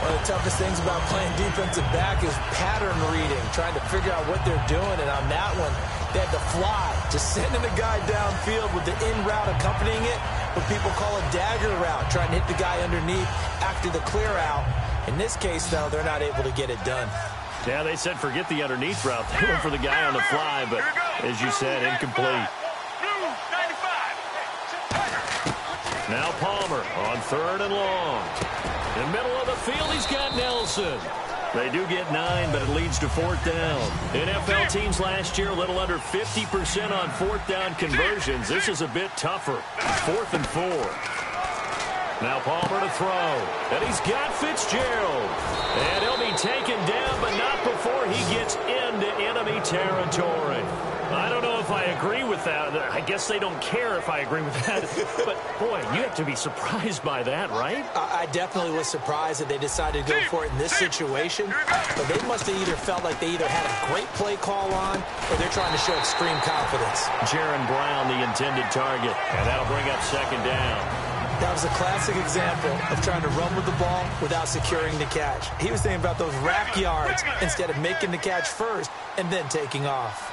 One of the toughest things about playing defensive back is pattern reading, trying to figure out what they're doing, and on that one, they had to fly, just sending the guy downfield with the in route accompanying it, what people call a dagger route, trying to hit the guy underneath after the clear out. In this case, though, they're not able to get it done. Yeah, they said forget the underneath route. They went for the guy on the fly, but as you said, incomplete. Now Palmer on 3rd and long. In the middle of the field, he's got Nelson. They do get 9, but it leads to 4th down. NFL teams last year a little under 50% on 4th down conversions. This is a bit tougher. 4th and 4. Now Palmer to throw. And he's got Fitzgerald. And he'll be taken down, but not before he gets into enemy territory. I don't know if I agree with that. I guess they don't care if I agree with that. But, boy, you have to be surprised by that, right? I definitely was surprised that they decided to go for it in this situation. But they must have either felt like they either had a great play call on or they're trying to show extreme confidence. Jaron Brown, the intended target. And that'll bring up second down. That was a classic example of trying to run with the ball without securing the catch. He was thinking about those rack yards instead of making the catch first and then taking off.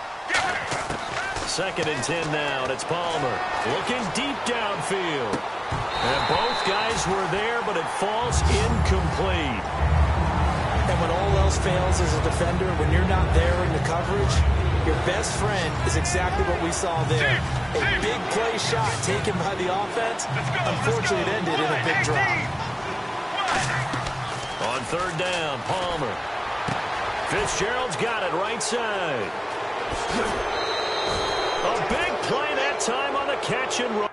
2nd and 10 now, and it's Palmer looking deep downfield. And both guys were there, but it falls incomplete. And when all else fails as a defender, when you're not there in the coverage, your best friend is exactly what we saw there. A big play shot taken by the offense. Unfortunately, it ended in a big drop. On 3rd down, Palmer. Fitzgerald's got it right side. A big play that time on the catch and run.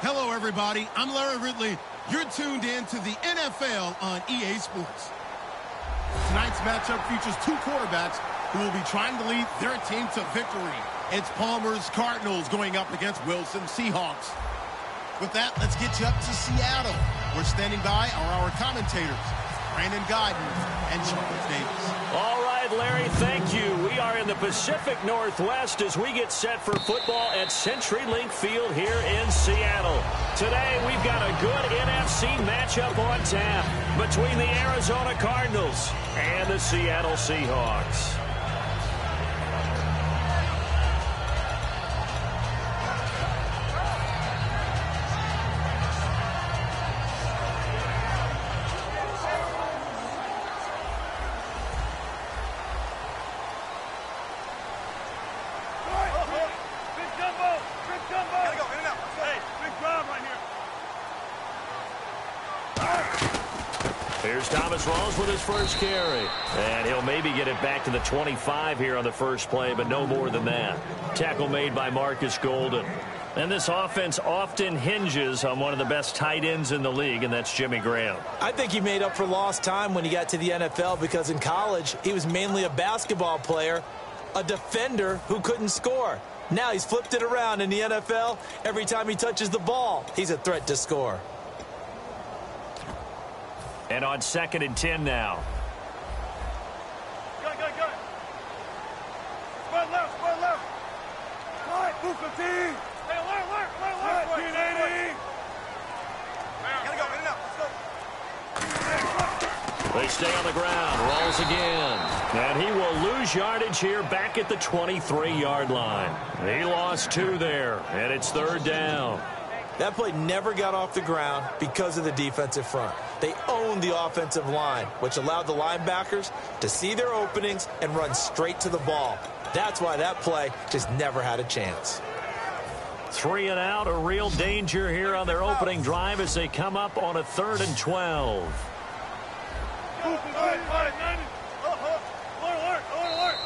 Hello, everybody. I'm Larry Ridley. You're tuned in to the NFL on EA Sports. Tonight's matchup features two quarterbacks who will be trying to lead their team to victory. It's Palmer's Cardinals going up against Wilson's Seahawks. With that, let's get you up to Seattle. We're standing by are our commentators, Brandon Guyton and Charles Davis. All right, Larry, thank you. We are in the Pacific Northwest as we get set for football at CenturyLink Field here in Seattle. Today, we've got a good NFC matchup on tap between the Arizona Cardinals and the Seattle Seahawks. Here's Thomas Rawls with his first carry. And he'll maybe get it back to the 25 here on the first play, but no more than that. Tackle made by Marcus Golden. And this offense often hinges on one of the best tight ends in the league, and that's Jimmy Graham. I think he made up for lost time when he got to the NFL because in college, he was mainly a basketball player, a defender who couldn't score. Now he's flipped it around in the NFL. Every time he touches the ball, he's a threat to score. And on 2nd and 10 now. Go. Squad left. Right, move 15. Hey, alert. 1980. Gotta go, in and out. Let's go. They stay on the ground. Rolls again. And he will lose yardage here back at the 23-yard line. He lost 2 there, and it's 3rd down. That play never got off the ground because of the defensive front. They owned the offensive line, which allowed the linebackers to see their openings and run straight to the ball. That's why that play just never had a chance. 3 and out, a real danger here on their opening drive as they come up on a 3rd and 12.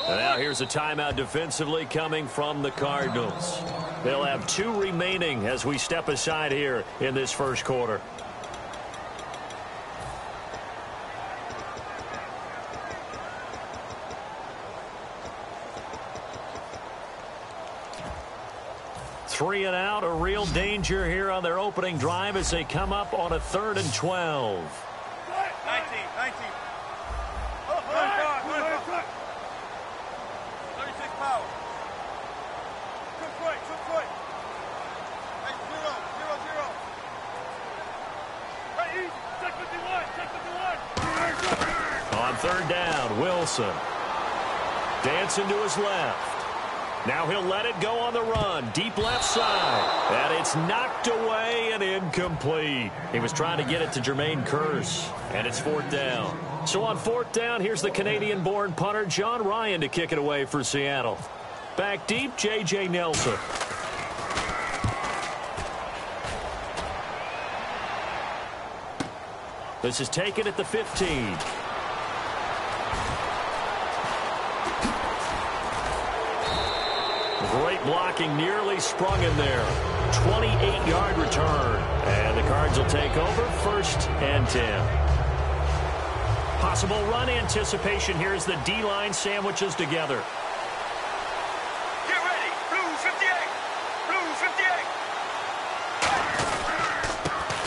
And now here's a timeout defensively coming from the Cardinals. They'll have 2 remaining as we step aside here in this first quarter. Three and out, a real danger here on their opening drive as they come up on a 3rd and 12. 19. 36 power. Took right. Hey, 0. Right, easy. Check 51. On 3rd down, Wilson. Dancing to his left. Now he'll let it go on the run. Deep left side. And it's knocked away and incomplete. He was trying to get it to Jermaine Kearse. And it's 4th down. So on 4th down, here's the Canadian-born punter, John Ryan, to kick it away for Seattle. Back deep, J.J. Nelson. This is taken at the 15. Great blocking, nearly sprung in there. 28-yard return. And the Cards will take over 1st and 10. Possible run anticipation here as the D-line sandwiches together. Get ready. Blue 58.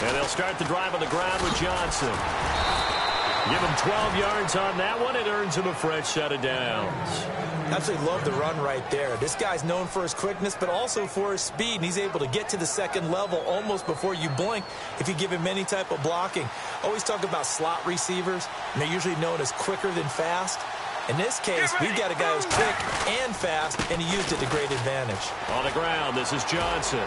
And they'll start the drive on the ground with Johnson. Give him 12 yards on that one. It earns him a fresh set of downs. Absolutely love the run right there. This guy's known for his quickness, but also for his speed. And he's able to get to the 2nd level almost before you blink if you give him any type of blocking. Always talk about slot receivers, and they're usually known as quicker than fast. In this case, we've got a guy who's quick and fast, and he used it to great advantage. On the ground, this is Johnson.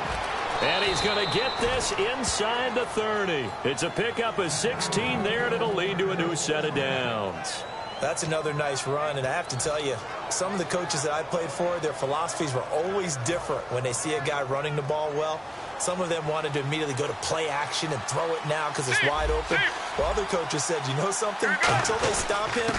And he's going to get this inside the 30. It's a pickup of 16 there, and it'll lead to a new set of downs. That's another nice run, and I have to tell you, some of the coaches that I played for, their philosophies were always different when they see a guy running the ball well. Some of them wanted to immediately go to play action and throw it now because it's wide open. Well, other coaches said, you know something? Until they stop him,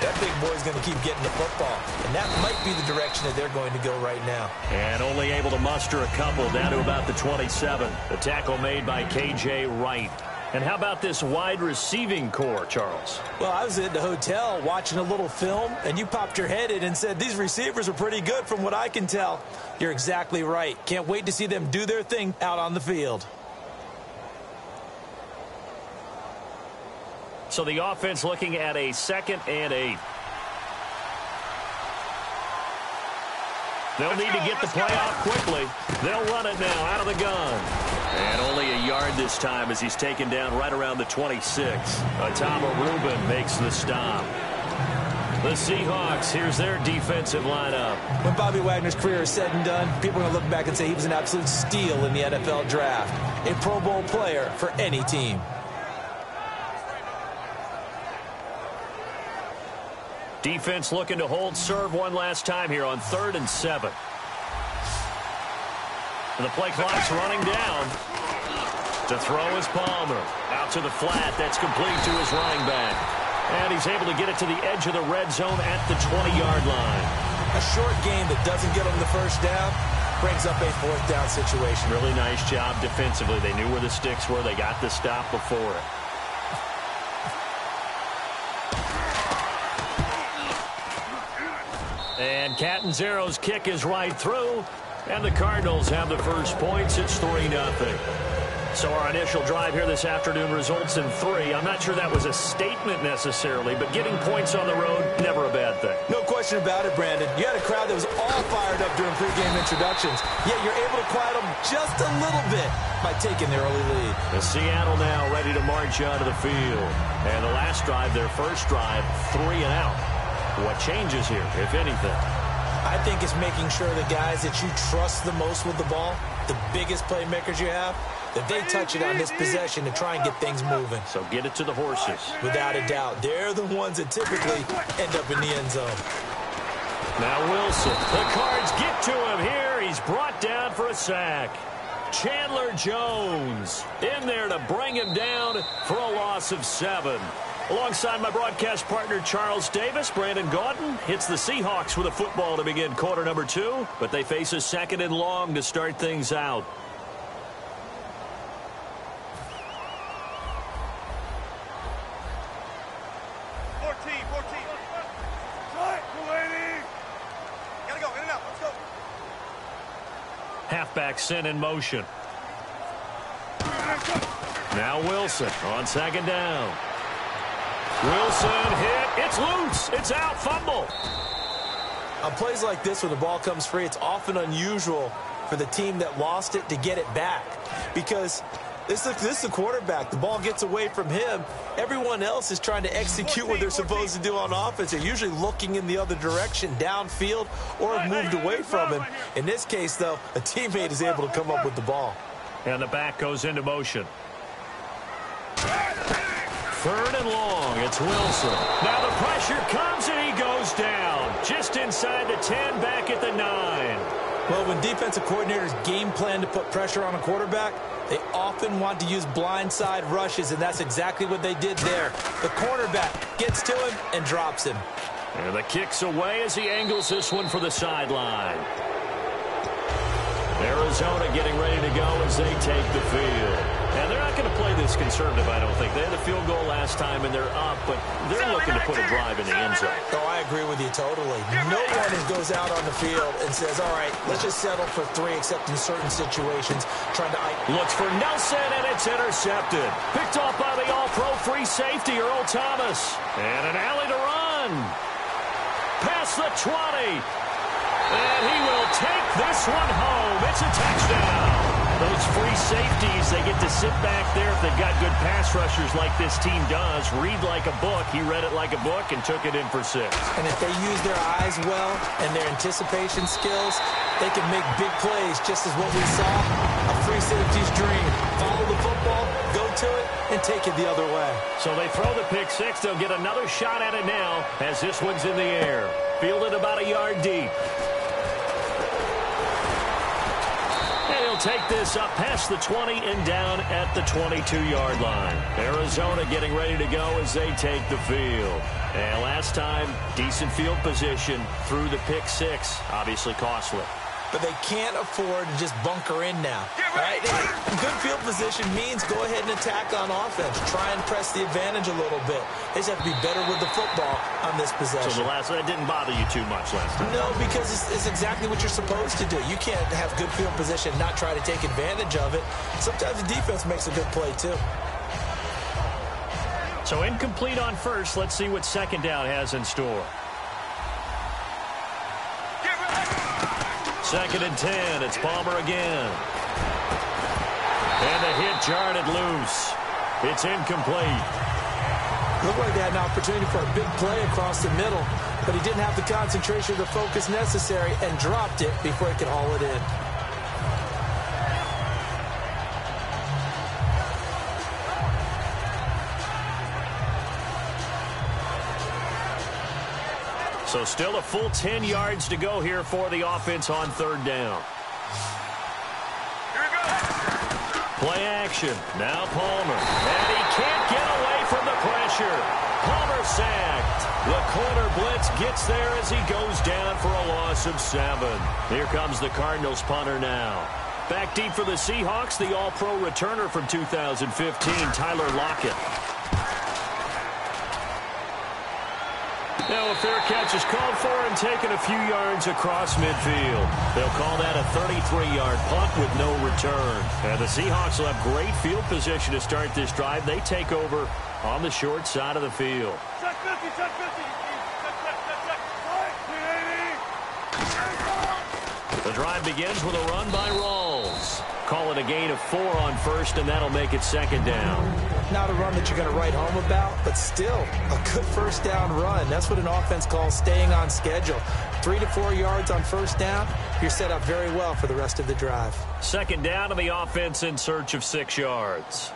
That big boy's going to keep getting the football, and that might be the direction that they're going to go right now. And only able to muster a couple down to about the 27. The tackle made by K.J. Wright. And how about this wide receiving core, Charles? Well, I was at the hotel watching a little film, and you popped your head in and said, these receivers are pretty good from what I can tell. You're exactly right. Can't wait to see them do their thing out on the field. So the offense looking at a 2nd and 8. They'll need to get the play off quickly. They'll run it now out of the gun. And only a yard this time as he's taken down right around the 26. Atama Rubin makes the stop. The Seahawks, here's their defensive lineup. When Bobby Wagner's career is said and done, people are going to look back and say he was an absolute steal in the NFL draft. A Pro Bowl player for any team. Defense looking to hold serve one last time here on 3rd and 7. And the play clock's running down. To throw is Palmer. Out to the flat. That's complete to his running back. And he's able to get it to the edge of the red zone at the 20-yard line. A short game that doesn't get him the first down brings up a 4th down situation. Really nice job defensively. They knew where the sticks were. They got the stop before it. And Catanzaro's kick is right through. And the Cardinals have the first points. It's 3-0. So our initial drive here this afternoon results in 3. I'm not sure that was a statement necessarily, but getting points on the road, never a bad thing. No question about it, Brandon. You had a crowd that was all fired up during pregame introductions, yet you're able to quiet them just a little bit by taking the early lead. The Seattle now ready to march onto the field. And the last drive, their first drive, 3 and out. What changes here, if anything? I think it's making sure the guys that you trust the most with the ball, the biggest playmakers you have, that they touch it on this possession to try and get things moving. So get it to the horses. Without a doubt. They're the ones that typically end up in the end zone. Now Wilson. The Cards get to him here. He's brought down for a sack. Chandler Jones in there to bring him down for a loss of 7. Alongside my broadcast partner, Charles Davis, Brandon Gaudin hits the Seahawks with a football to begin quarter number 2, but they face a 2nd and long to start things out. Halfback sent in motion. Now Wilson on 2nd down. Wilson hit. It's loose. It's out. Fumble. On plays like this where the ball comes free, it's often unusual for the team that lost it to get it back. Because this is the quarterback. The ball gets away from him. Everyone else is trying to execute what they're supposed to do on offense. They're usually looking in the other direction, downfield, or have moved away from him. In this case, though, a teammate is able to come up with the ball. And the back goes into motion. 3rd and long. It's Wilson. Now the pressure comes and he goes down. Just inside the 10, back at the 9. Well, when defensive coordinators game plan to put pressure on a quarterback, they often want to use blindside rushes, and that's exactly what they did there. The cornerback gets to him and drops him. And the kick's away as he angles this one for the sideline. Arizona getting ready to go as they take the field. And they're not going to play this conservative, I don't think. They had the field goal last time, and they're up, but they're looking to put a drive in the end zone. Oh, I agree with you totally. No one goes out on the field and says, all right, let's just settle for 3, except in certain situations. Looks for Nelson, and it's intercepted. Picked off by the all-pro free safety, Earl Thomas. And an alley to run. Past the 20. And he will take this one home. It's a touchdown. Those free safeties, they get to sit back there if they've got good pass rushers like this team does. Read like a book. He read it like a book and took it in for 6. And if they use their eyes well and their anticipation skills, they can make big plays, just as what we saw. A free safety's dream. Follow the football, go to it, and take it the other way. So they throw the pick 6. They'll get another shot at it now as this one's in the air. Fielded about a yard deep. They'll take this up past the 20 and down at the 22-yard line. Arizona getting ready to go as they take the field. And last time, decent field position through the pick six. Obviously costly. But they can't afford to just bunker in now. Right? Good field position means go ahead and attack on offense. Try and press the advantage a little bit. They just have to be better with the football on this possession. So that didn't bother you too much last time? No, because it's exactly what you're supposed to do. You can't have good field position and not try to take advantage of it. Sometimes the defense makes a good play, too. So incomplete on first. Let's see what second down has in store. Second and 10. It's Palmer again. And the hit jarred it loose. It's incomplete. Looked like they had an opportunity for a big play across the middle, but he didn't have the concentration or the focus necessary and dropped it before he could haul it in. So still a full 10 yards to go here for the offense on third down. Here we go. Play action. Now Palmer. And he can't get away from the pressure. Palmer sacked. The corner blitz gets there as he goes down for a loss of 7. Here comes the Cardinals punter now. Back deep for the Seahawks, the all-pro returner from 2015, Tyler Lockett. Now a fair catch is called for and taken a few yards across midfield. They'll call that a 33-yard punt with no return. And the Seahawks will have great field position to start this drive. They take over on the short side of the field. Check 50, check 50. Check. The drive begins with a run by Rawls. Call it a gain of 4 on first, and that'll make it second down. Not a run that you're going to write home about, but still a good first down run. That's what an offense calls staying on schedule. 3 to 4 yards on first down, you're set up very well for the rest of the drive. Second down to the offense in search of 6 yards.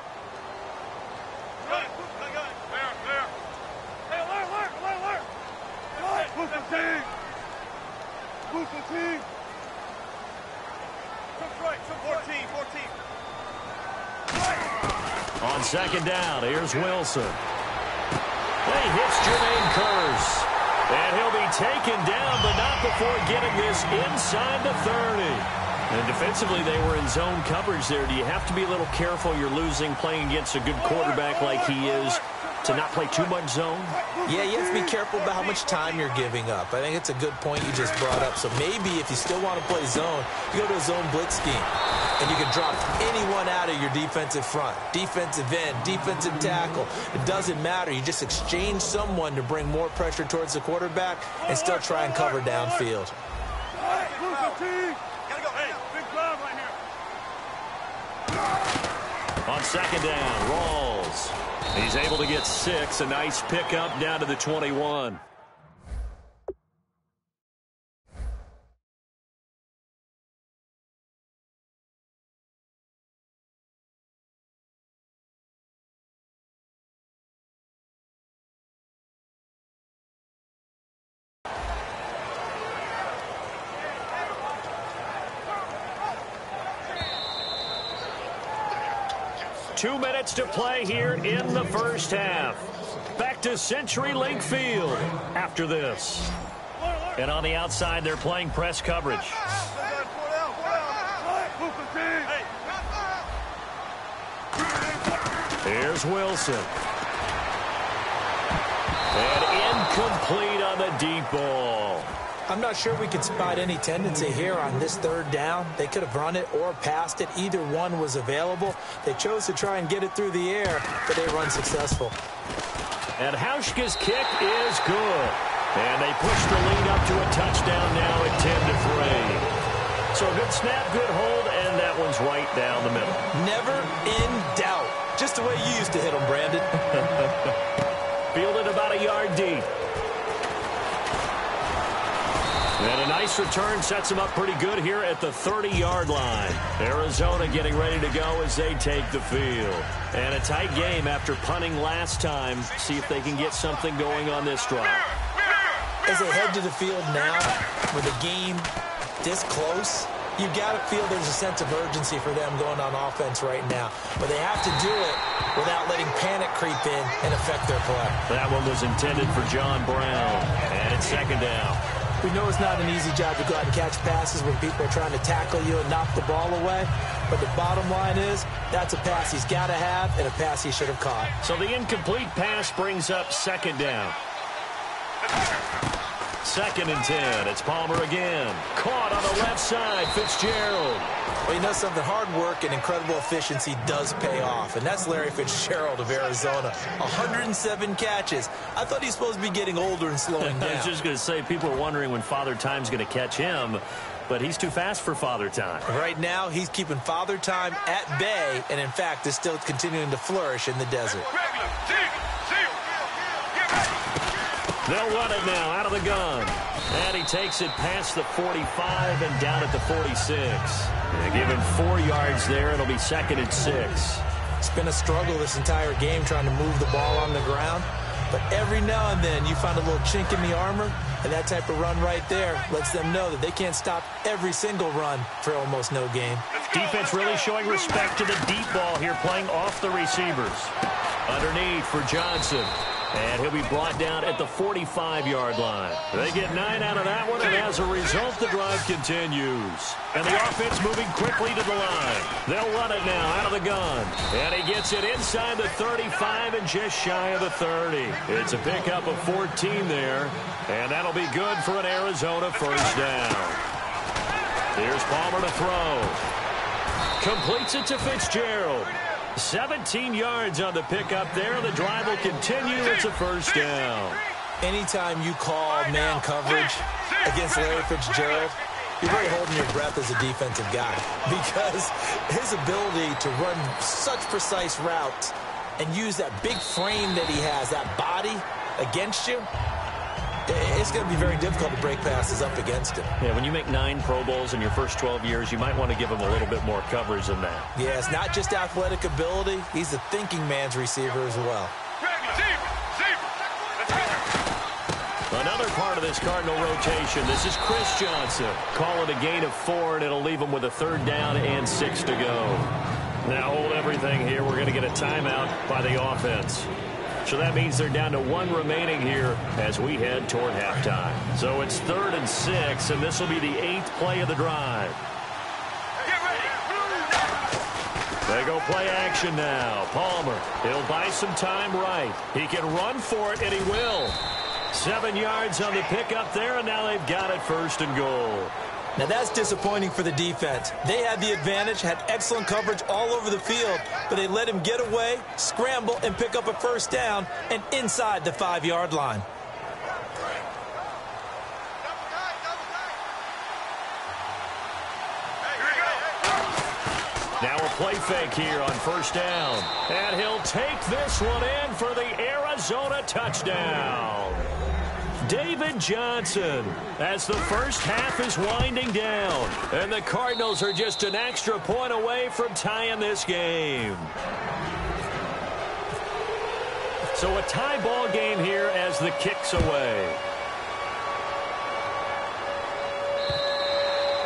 On second down, here's Wilson. He hits Jermaine Kearse. And he'll be taken down, but not before getting this inside the 30. And defensively, they were in zone coverage there. Do you have to be a little careful? You're losing playing against a good quarterback like he is to not play too much zone? Yeah, you have to be careful about how much time you're giving up. I think it's a good point you just brought up. So maybe if you still want to play zone, you go to a zone blitz scheme. And you can drop anyone out of your defensive front. Defensive end, defensive tackle. It doesn't matter. You just exchange someone to bring more pressure towards the quarterback and still try and cover downfield. On second down, Rawls. He's able to get 6. A nice pickup down to the 21. Two minutes to play here in the first half. Back to CenturyLink Field after this. And on the outside, they're playing press coverage. Here's Wilson. And incomplete on the deep ball. I'm not sure we could spot any tendency here on this third down. They could have run it or passed it. Either one was available. They chose to try and get it through the air, but they run successful. And Hauschka's kick is good. And they push the lead up to a touchdown now at 10-3. So a good snap, good hold, and that one's right down the middle. Never in doubt. Just the way you used to hit them, Brandon. Fielded about a yard deep. And a nice return sets them up pretty good here at the 30-yard line. Arizona getting ready to go as they take the field. And a tight game after punting last time. See if they can get something going on this drive. As they head to the field now, with the game this close, You've got to feel there's a sense of urgency for them going on offense right now. But they have to do it without letting panic creep in and affect their play. That one was intended for John Brown. And it's second down. We know it's not an easy job to go out and catch passes when people are trying to tackle you and knock the ball away. But the bottom line is, that's a pass he's got to have and a pass he should have caught. So the incomplete pass brings up second down. 2nd and 10. It's Palmer again. Caught on the left side. Fitzgerald. Well, you know something? Hard work and incredible efficiency does pay off. And that's Larry Fitzgerald of Arizona. 107 catches. I thought he's supposed to be getting older and slowing down. I was just going to say, people are wondering when Father Time's going to catch him. But he's too fast for Father Time. Right now, he's keeping Father Time at bay. And, in fact, is still continuing to flourish in the desert. They'll run it now out of the gun. And he takes it past the 45 and down at the 46. They give him 4 yards there. It'll be 2nd and 6. It's been a struggle this entire game trying to move the ball on the ground. But every now and then you find a little chink in the armor, and that type of run right there lets them know that they can't stop every single run for almost no gain. Defense really showing respect to the deep ball here, playing off the receivers. Underneath for Johnson. And he'll be brought down at the 45-yard line. They get 9 out of that one, and as a result, the drive continues. And the offense moving quickly to the line. They'll run it now out of the gun. And he gets it inside the 35 and just shy of the 30. It's a pickup of 14 there, and that'll be good for an Arizona first down. Here's Palmer to throw. Completes it to Fitzgerald. 17 yards on the pickup there. The drive will continue. It's a first down. Anytime you call man coverage against Larry Fitzgerald, you're really holding your breath as a defensive guy because his ability to run such precise routes and use that big frame that he has, that body against you, it's going to be very difficult to break passes up against him. Yeah, when you make 9 Pro Bowls in your first 12 years, you might want to give him a little bit more coverage than that. Yeah, it's not just athletic ability. He's a thinking man's receiver as well. Another part of this Cardinal rotation. This is Chris Johnson. Call it a gain of 4, and it'll leave him with a 3rd down and 6 to go. Now hold everything here. We're going to get a timeout by the offense. So that means they're down to 1 remaining here as we head toward halftime. So it's 3rd and 6, and this will be the 8th play of the drive. They go play action now. Palmer, he'll buy some time right. He can run for it, and he will. 7 yards on the pickup there, and now they've got it 1st and goal. Now that's disappointing for the defense. They had the advantage, had excellent coverage all over the field, but they let him get away, scramble, and pick up a 1st down and inside the 5-yard line. Now a play fake here on 1st down. And he'll take this one in for the Arizona touchdown. David Johnson, as the first half is winding down. And the Cardinals are just an extra point away from tying this game. So a tie ball game here as the kick's away.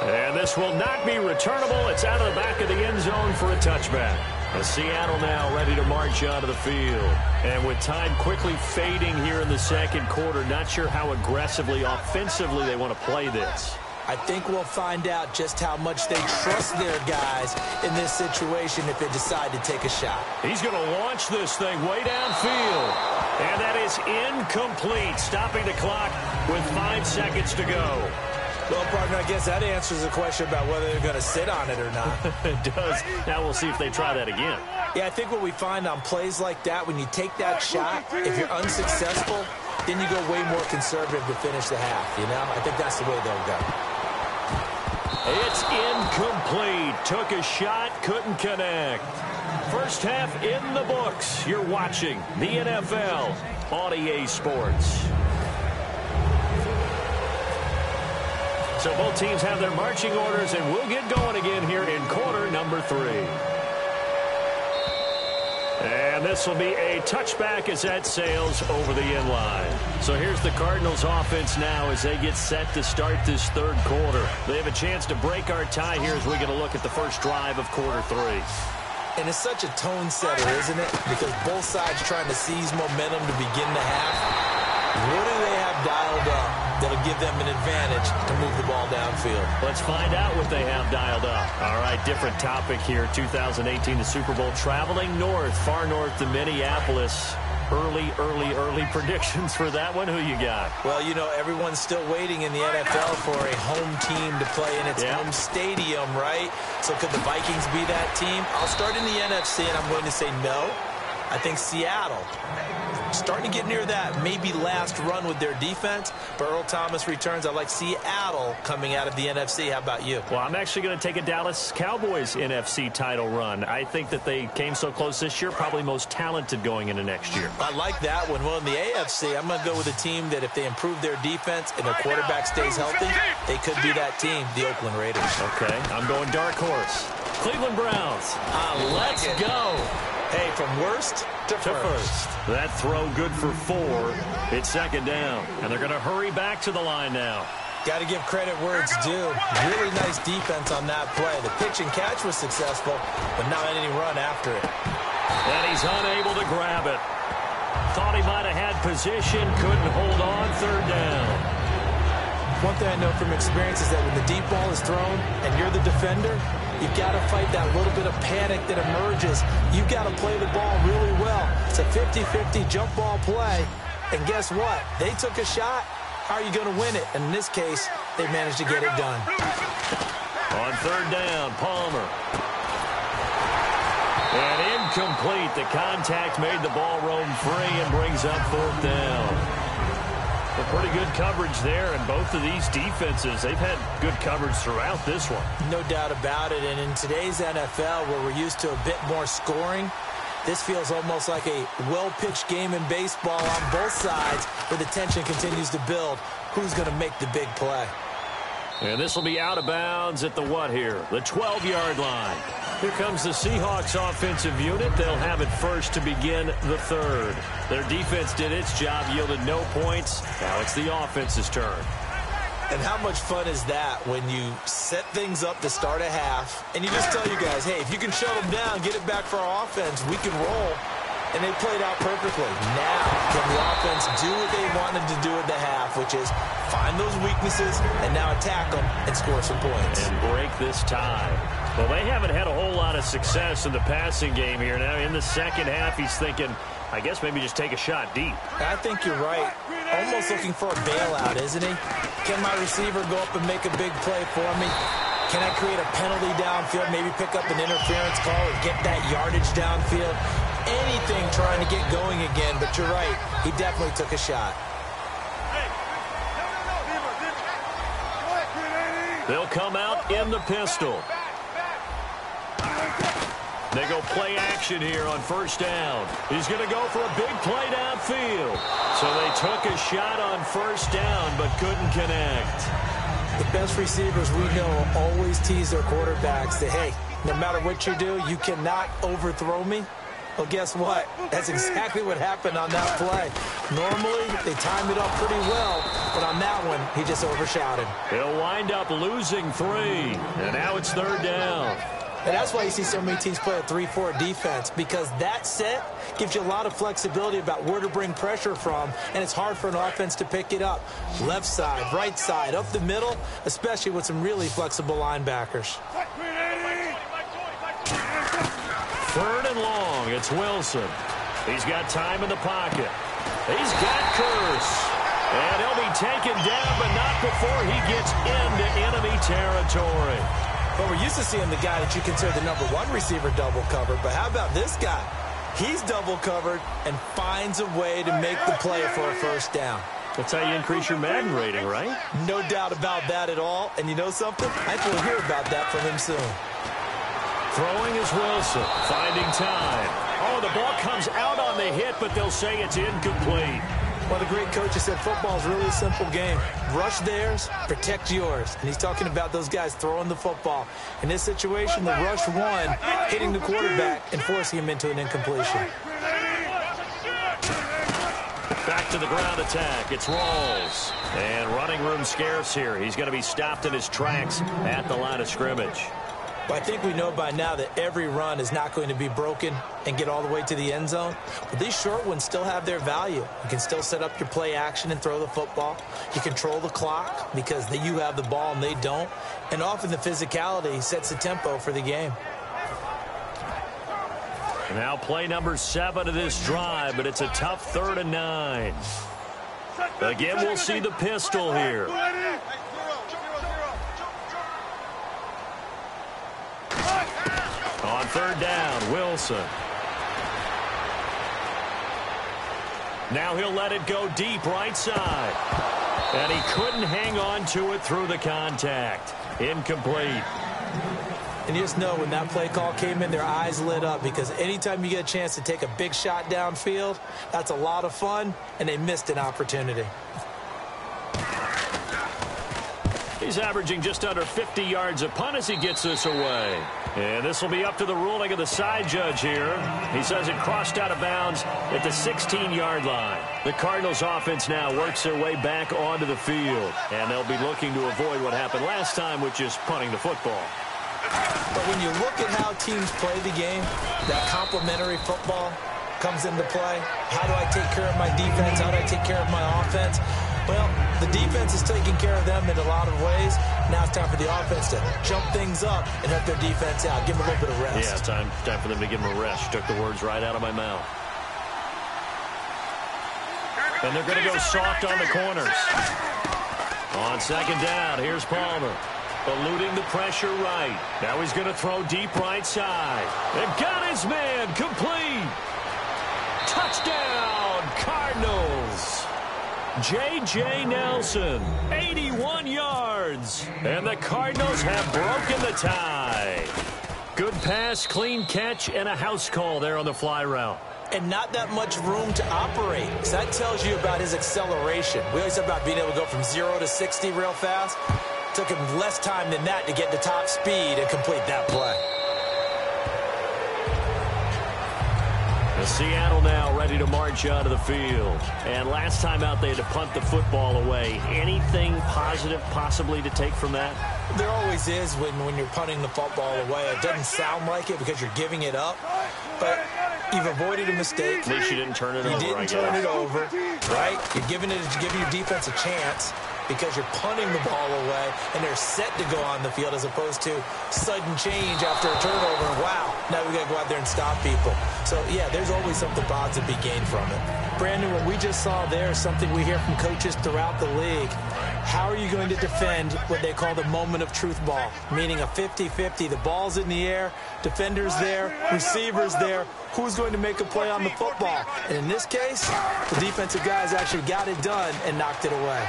And this will not be returnable. It's out of the back of the end zone for a touchback. Seattle now ready to march onto the field. And with time quickly fading here in the 2nd quarter, not sure how aggressively, offensively they want to play this. I think we'll find out just how much they trust their guys in this situation if they decide to take a shot. He's going to launch this thing way downfield. And that is incomplete, stopping the clock with 5 seconds to go. Well, partner, I guess that answers the question about whether they're going to sit on it or not. It does. Now we'll see if they try that again. Yeah, I think what we find on plays like that, when you take that shot, if you're unsuccessful, then you go way more conservative to finish the half, you know? I think that's the way they'll go. It's incomplete. Took a shot, couldn't connect. First half in the books. You're watching the NFL on EA Sports. So both teams have their marching orders, and we'll get going again here in quarter number 3. And And this will be a touchback as that sails over the end line. So here's the Cardinals offense now as they get set to start this third quarter. They have a chance to break our tie here as we get a look at the first drive of quarter 3. And it's such a tone setter, isn't it? Because both sides trying to seize momentum to begin the half. What do they have dialed up that'll give them an advantage to move the ball downfield? Let's find out what they have dialed up. All right, different topic here. 2018, the Super Bowl, traveling north, far north to Minneapolis. Early predictions for that one. Who you got? Well, you know, everyone's still waiting in the NFL for a home team to play in its home stadium, right? So could the Vikings be that team? I'll start in the NFC, and I'm going to say no. I think Seattle, starting to get near that maybe last run with their defense. But Earl Thomas returns. I like Seattle coming out of the NFC. How about you? Well, I'm actually going to take a Dallas Cowboys NFC title run. I think that they came so close this year, probably most talented going into next year. I like that one. Well, in the AFC, I'm going to go with a team that if they improve their defense and their quarterback stays healthy, they could be that team, the Oakland Raiders. Okay, I'm going dark horse. Cleveland Browns. Let's go. Hey, from worst to first. That throw good for 4. It's second down, and they're going to hurry back to the line now. Got to give credit where it's due. Really nice defense on that play. The pitch and catch was successful, but not any run after it. And he's unable to grab it. Thought he might have had position, couldn't hold on, third down. One thing I know from experience is that when the deep ball is thrown and you're the defender, you've got to fight that little bit of panic that emerges. You've got to play the ball really well. It's a 50-50 jump ball play. And guess what? They took a shot. How are you going to win it? And in this case, they managed to get it done. On third down, Palmer. And incomplete. The contact made the ball roam free and brings up fourth down. A pretty good coverage there, and both of these defenses, they've had good coverage throughout this one. No doubt about it, and in today's NFL, where we're used to a bit more scoring, this feels almost like a well-pitched game in baseball on both sides, where the tension continues to build. Who's going to make the big play? And this will be out of bounds at the what here? The 12-yard line. Here comes the Seahawks offensive unit. They'll have it first to begin the third. Their defense did its job, yielded no points. Now it's the offense's turn. And how much fun is that when you set things up to start a half, and you just tell you guys, hey, if you can shut them down, get it back for our offense, we can roll. And they played out perfectly. Now, can the offense do what they wanted to do at the half, which is find those weaknesses and now attack them and score some points. And break this tie. Well, they haven't had a whole lot of success in the passing game here. Now, in the second half, he's thinking, I guess maybe just take a shot deep. I think you're right. Almost looking for a bailout, isn't he? Can my receiver go up and make a big play for me? Can I create a penalty downfield, maybe pick up an interference call and get that yardage downfield? Anything trying to get going again, but you're right. He definitely took a shot. They'll come out in the pistol. They go play action here on first down. He's going to go for a big play downfield. So they took a shot on first down but couldn't connect. The best receivers we know always tease their quarterbacks that, hey, no matter what you do, you cannot overthrow me. Well, guess what? That's exactly what happened on that play. Normally, they time it up pretty well, but on that one, he just overshot him. He'll wind up losing 3, and now it's third down. And that's why you see so many teams play a 3-4 defense, because that set gives you a lot of flexibility about where to bring pressure from, and it's hard for an offense to pick it up. Left side, right side, up the middle, especially with some really flexible linebackers. Third and long, it's Wilson. He's got time in the pocket. He's got Curse. And he'll be taken down, but not before he gets into enemy territory. But we're used to seeing the guy that you consider the number 1 receiver double covered. But how about this guy? He's double covered and finds a way to make the play for a first down. That's how you increase your Madden rating, right? No doubt about that at all. And you know something? I think we'll hear about that from him soon. Throwing is Wilson, finding time. Oh, the ball comes out on the hit, but they'll say it's incomplete. Well, the great coach has said football is really a simple game. Rush theirs, protect yours. And he's talking about those guys throwing the football. In this situation, the rush won, hitting the quarterback and forcing him into an incompletion. to the ground attack. It's Rawls. And running room scarce here. He's going to be stopped in his tracks at the line of scrimmage. Well, I think we know by now that every run is not going to be broken and get all the way to the end zone. But these short ones still have their value. You can still set up your play action and throw the football. You control the clock because you have the ball and they don't. And often the physicality sets the tempo for the game. Now play number 7 of this drive, but it's a tough 3rd and 9. Again, we'll see the pistol here. On 3rd down, Wilson. Now he'll let it go deep right side. And he couldn't hang on to it through the contact. Incomplete. And you just know when that play call came in, their eyes lit up because anytime you get a chance to take a big shot downfield, that's a lot of fun, and they missed an opportunity. He's averaging just under 50 yards a punt as he gets this away. And this will be up to the ruling of the side judge here. He says it crossed out of bounds at the 16-yard line. The Cardinals offense now works their way back onto the field. And they'll be looking to avoid what happened last time, which is punting the football. But when you look at how teams play the game, that complementary football comes into play. How do I take care of my defense? How do I take care of my offense? Well, the defense is taking care of them in a lot of ways. Now it's time for the offense to jump things up and help their defense out. Give them a little bit of rest. Yeah, time for them to give them a rest. Took the words right out of my mouth. And they're going to go soft on the corners. On 2nd down, here's Palmer. Eluding the pressure right. Now he's going to throw deep right side. They've got his man complete. Touchdown, Cardinals. J.J. Nelson, 81 yards. And the Cardinals have broken the tie. Good pass, clean catch, and a house call there on the fly route. And not that much room to operate. So that tells you about his acceleration. We always talk about being able to go from 0 to 60 real fast. Took him less time than that to get to top speed and complete that play. Seattle now ready to march onto the field. And last time out, they had to punt the football away. Anything positive possibly to take from that? There always is when you're punting the football away. It doesn't sound like it because you're giving it up. But you've avoided a mistake. At least you didn't turn it over. You didn't turn it over, right? You're giving your defense a chance because you're punting the ball away, and they're set to go on the field as opposed to sudden change after a turnover. And wow, now we got to go out there and stop people. So, yeah, there's always something positive to be gained from it. Brandon, what we just saw there is something we hear from coaches throughout the league. How are you going to defend what they call the moment of truth ball, meaning a 50-50? The ball's in the air, defenders there, receivers there. Who's going to make a play on the football? And in this case, the defensive guys actually got it done and knocked it away.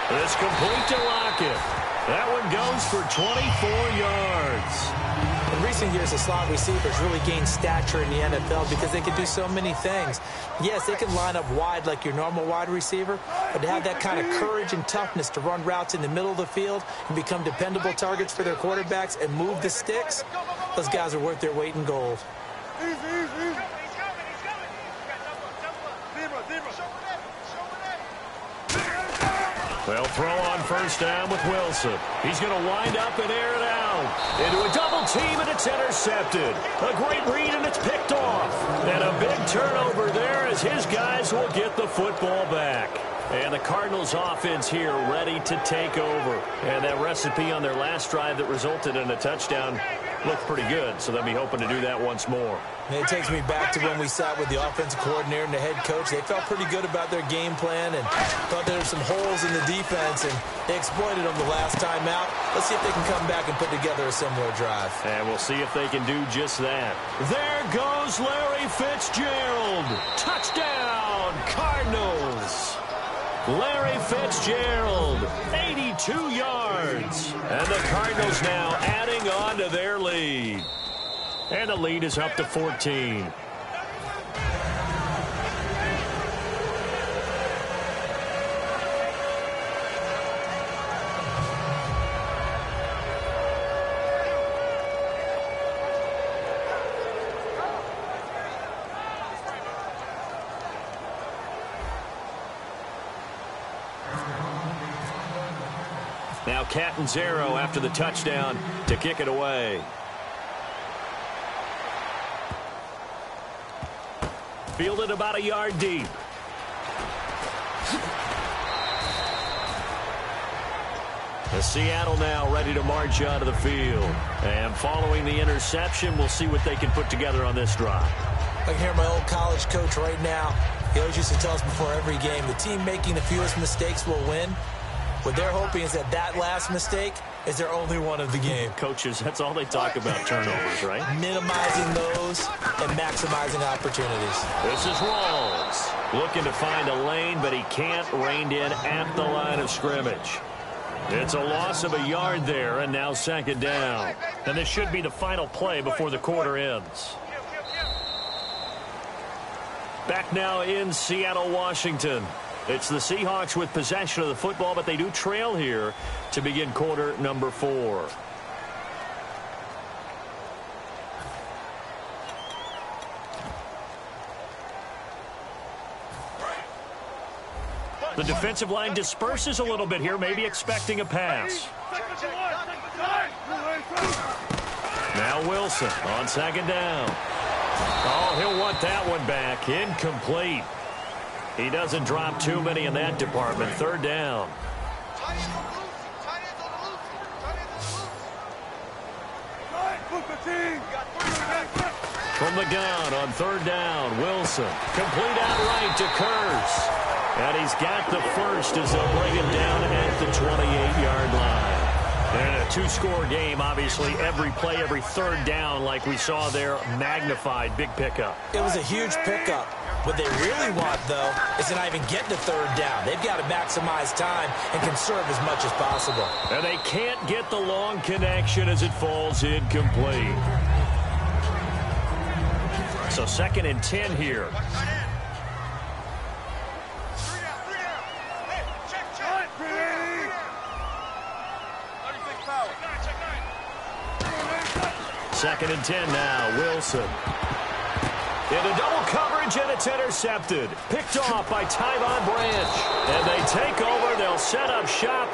It's complete to Lockett. That one goes for 24 yards. In recent years, the slot receivers really gained stature in the NFL because they can do so many things. Yes, they can line up wide like your normal wide receiver, but to have that kind of courage and toughness to run routes in the middle of the field and become dependable targets for their quarterbacks and move the sticks, those guys are worth their weight in gold. Well, throw on 1st down with Wilson. He's going to wind up and air it out. Into a double team, and it's intercepted. A great read, and it's picked off. And a big turnover there as his guys will get the football back. And the Cardinals offense here ready to take over. And that recipe on their last drive that resulted in a touchdown looked pretty good, so they'll be hoping to do that once more. And it takes me back to when we sat with the offensive coordinator and the head coach. They felt pretty good about their game plan and thought there were some holes in the defense, and they exploited them the last time out. Let's see if they can come back and put together a similar drive. And we'll see if they can do just that. There goes Larry Fitzgerald. Touchdown, Cardinals. Larry Fitzgerald, 82 yards. And the Cardinals now adding on to their lead. And the lead is up to 14. Now Catanzaro after the touchdown to kick it away. Fielded about a yard deep. The Seattle now ready to march out of the field. And following the interception, we'll see what they can put together on this drive. I can hear my old college coach right now. He always used to tell us before every game, the team making the fewest mistakes will win. What they're hoping is that last mistake is their only one of the game. Coaches, that's all they talk about, turnovers, right? Minimizing those and maximizing opportunities. This is Rawls looking to find a lane, but he can't, reined in at the line of scrimmage. It's a loss of a yard there, and now second down. And this should be the final play before the quarter ends. Back now in Seattle, Washington. It's the Seahawks with possession of the football, but they do trail here to begin quarter number 4. The defensive line disperses a little bit here, maybe expecting a pass. Now Wilson on second down. Oh, he'll want that one back. Incomplete. He doesn't drop too many in that department. Third down. From the gun on third down, Wilson. Complete outright to Kurz. And he's got the first as they'll bring him down at the 28-yard line. And a two-score game, obviously, every play, every third down, like we saw there, magnified. Big pickup. It was a huge pickup. What they really want, though, is to not even get to third down. They've got to maximize time and conserve as much as possible. And they can't get the long connection as it falls incomplete. So second and 10 here. Second and 10 now, Wilson. Into double coverage, and it's intercepted. Picked off by Tyvon Branch. And they take over. They'll set up shop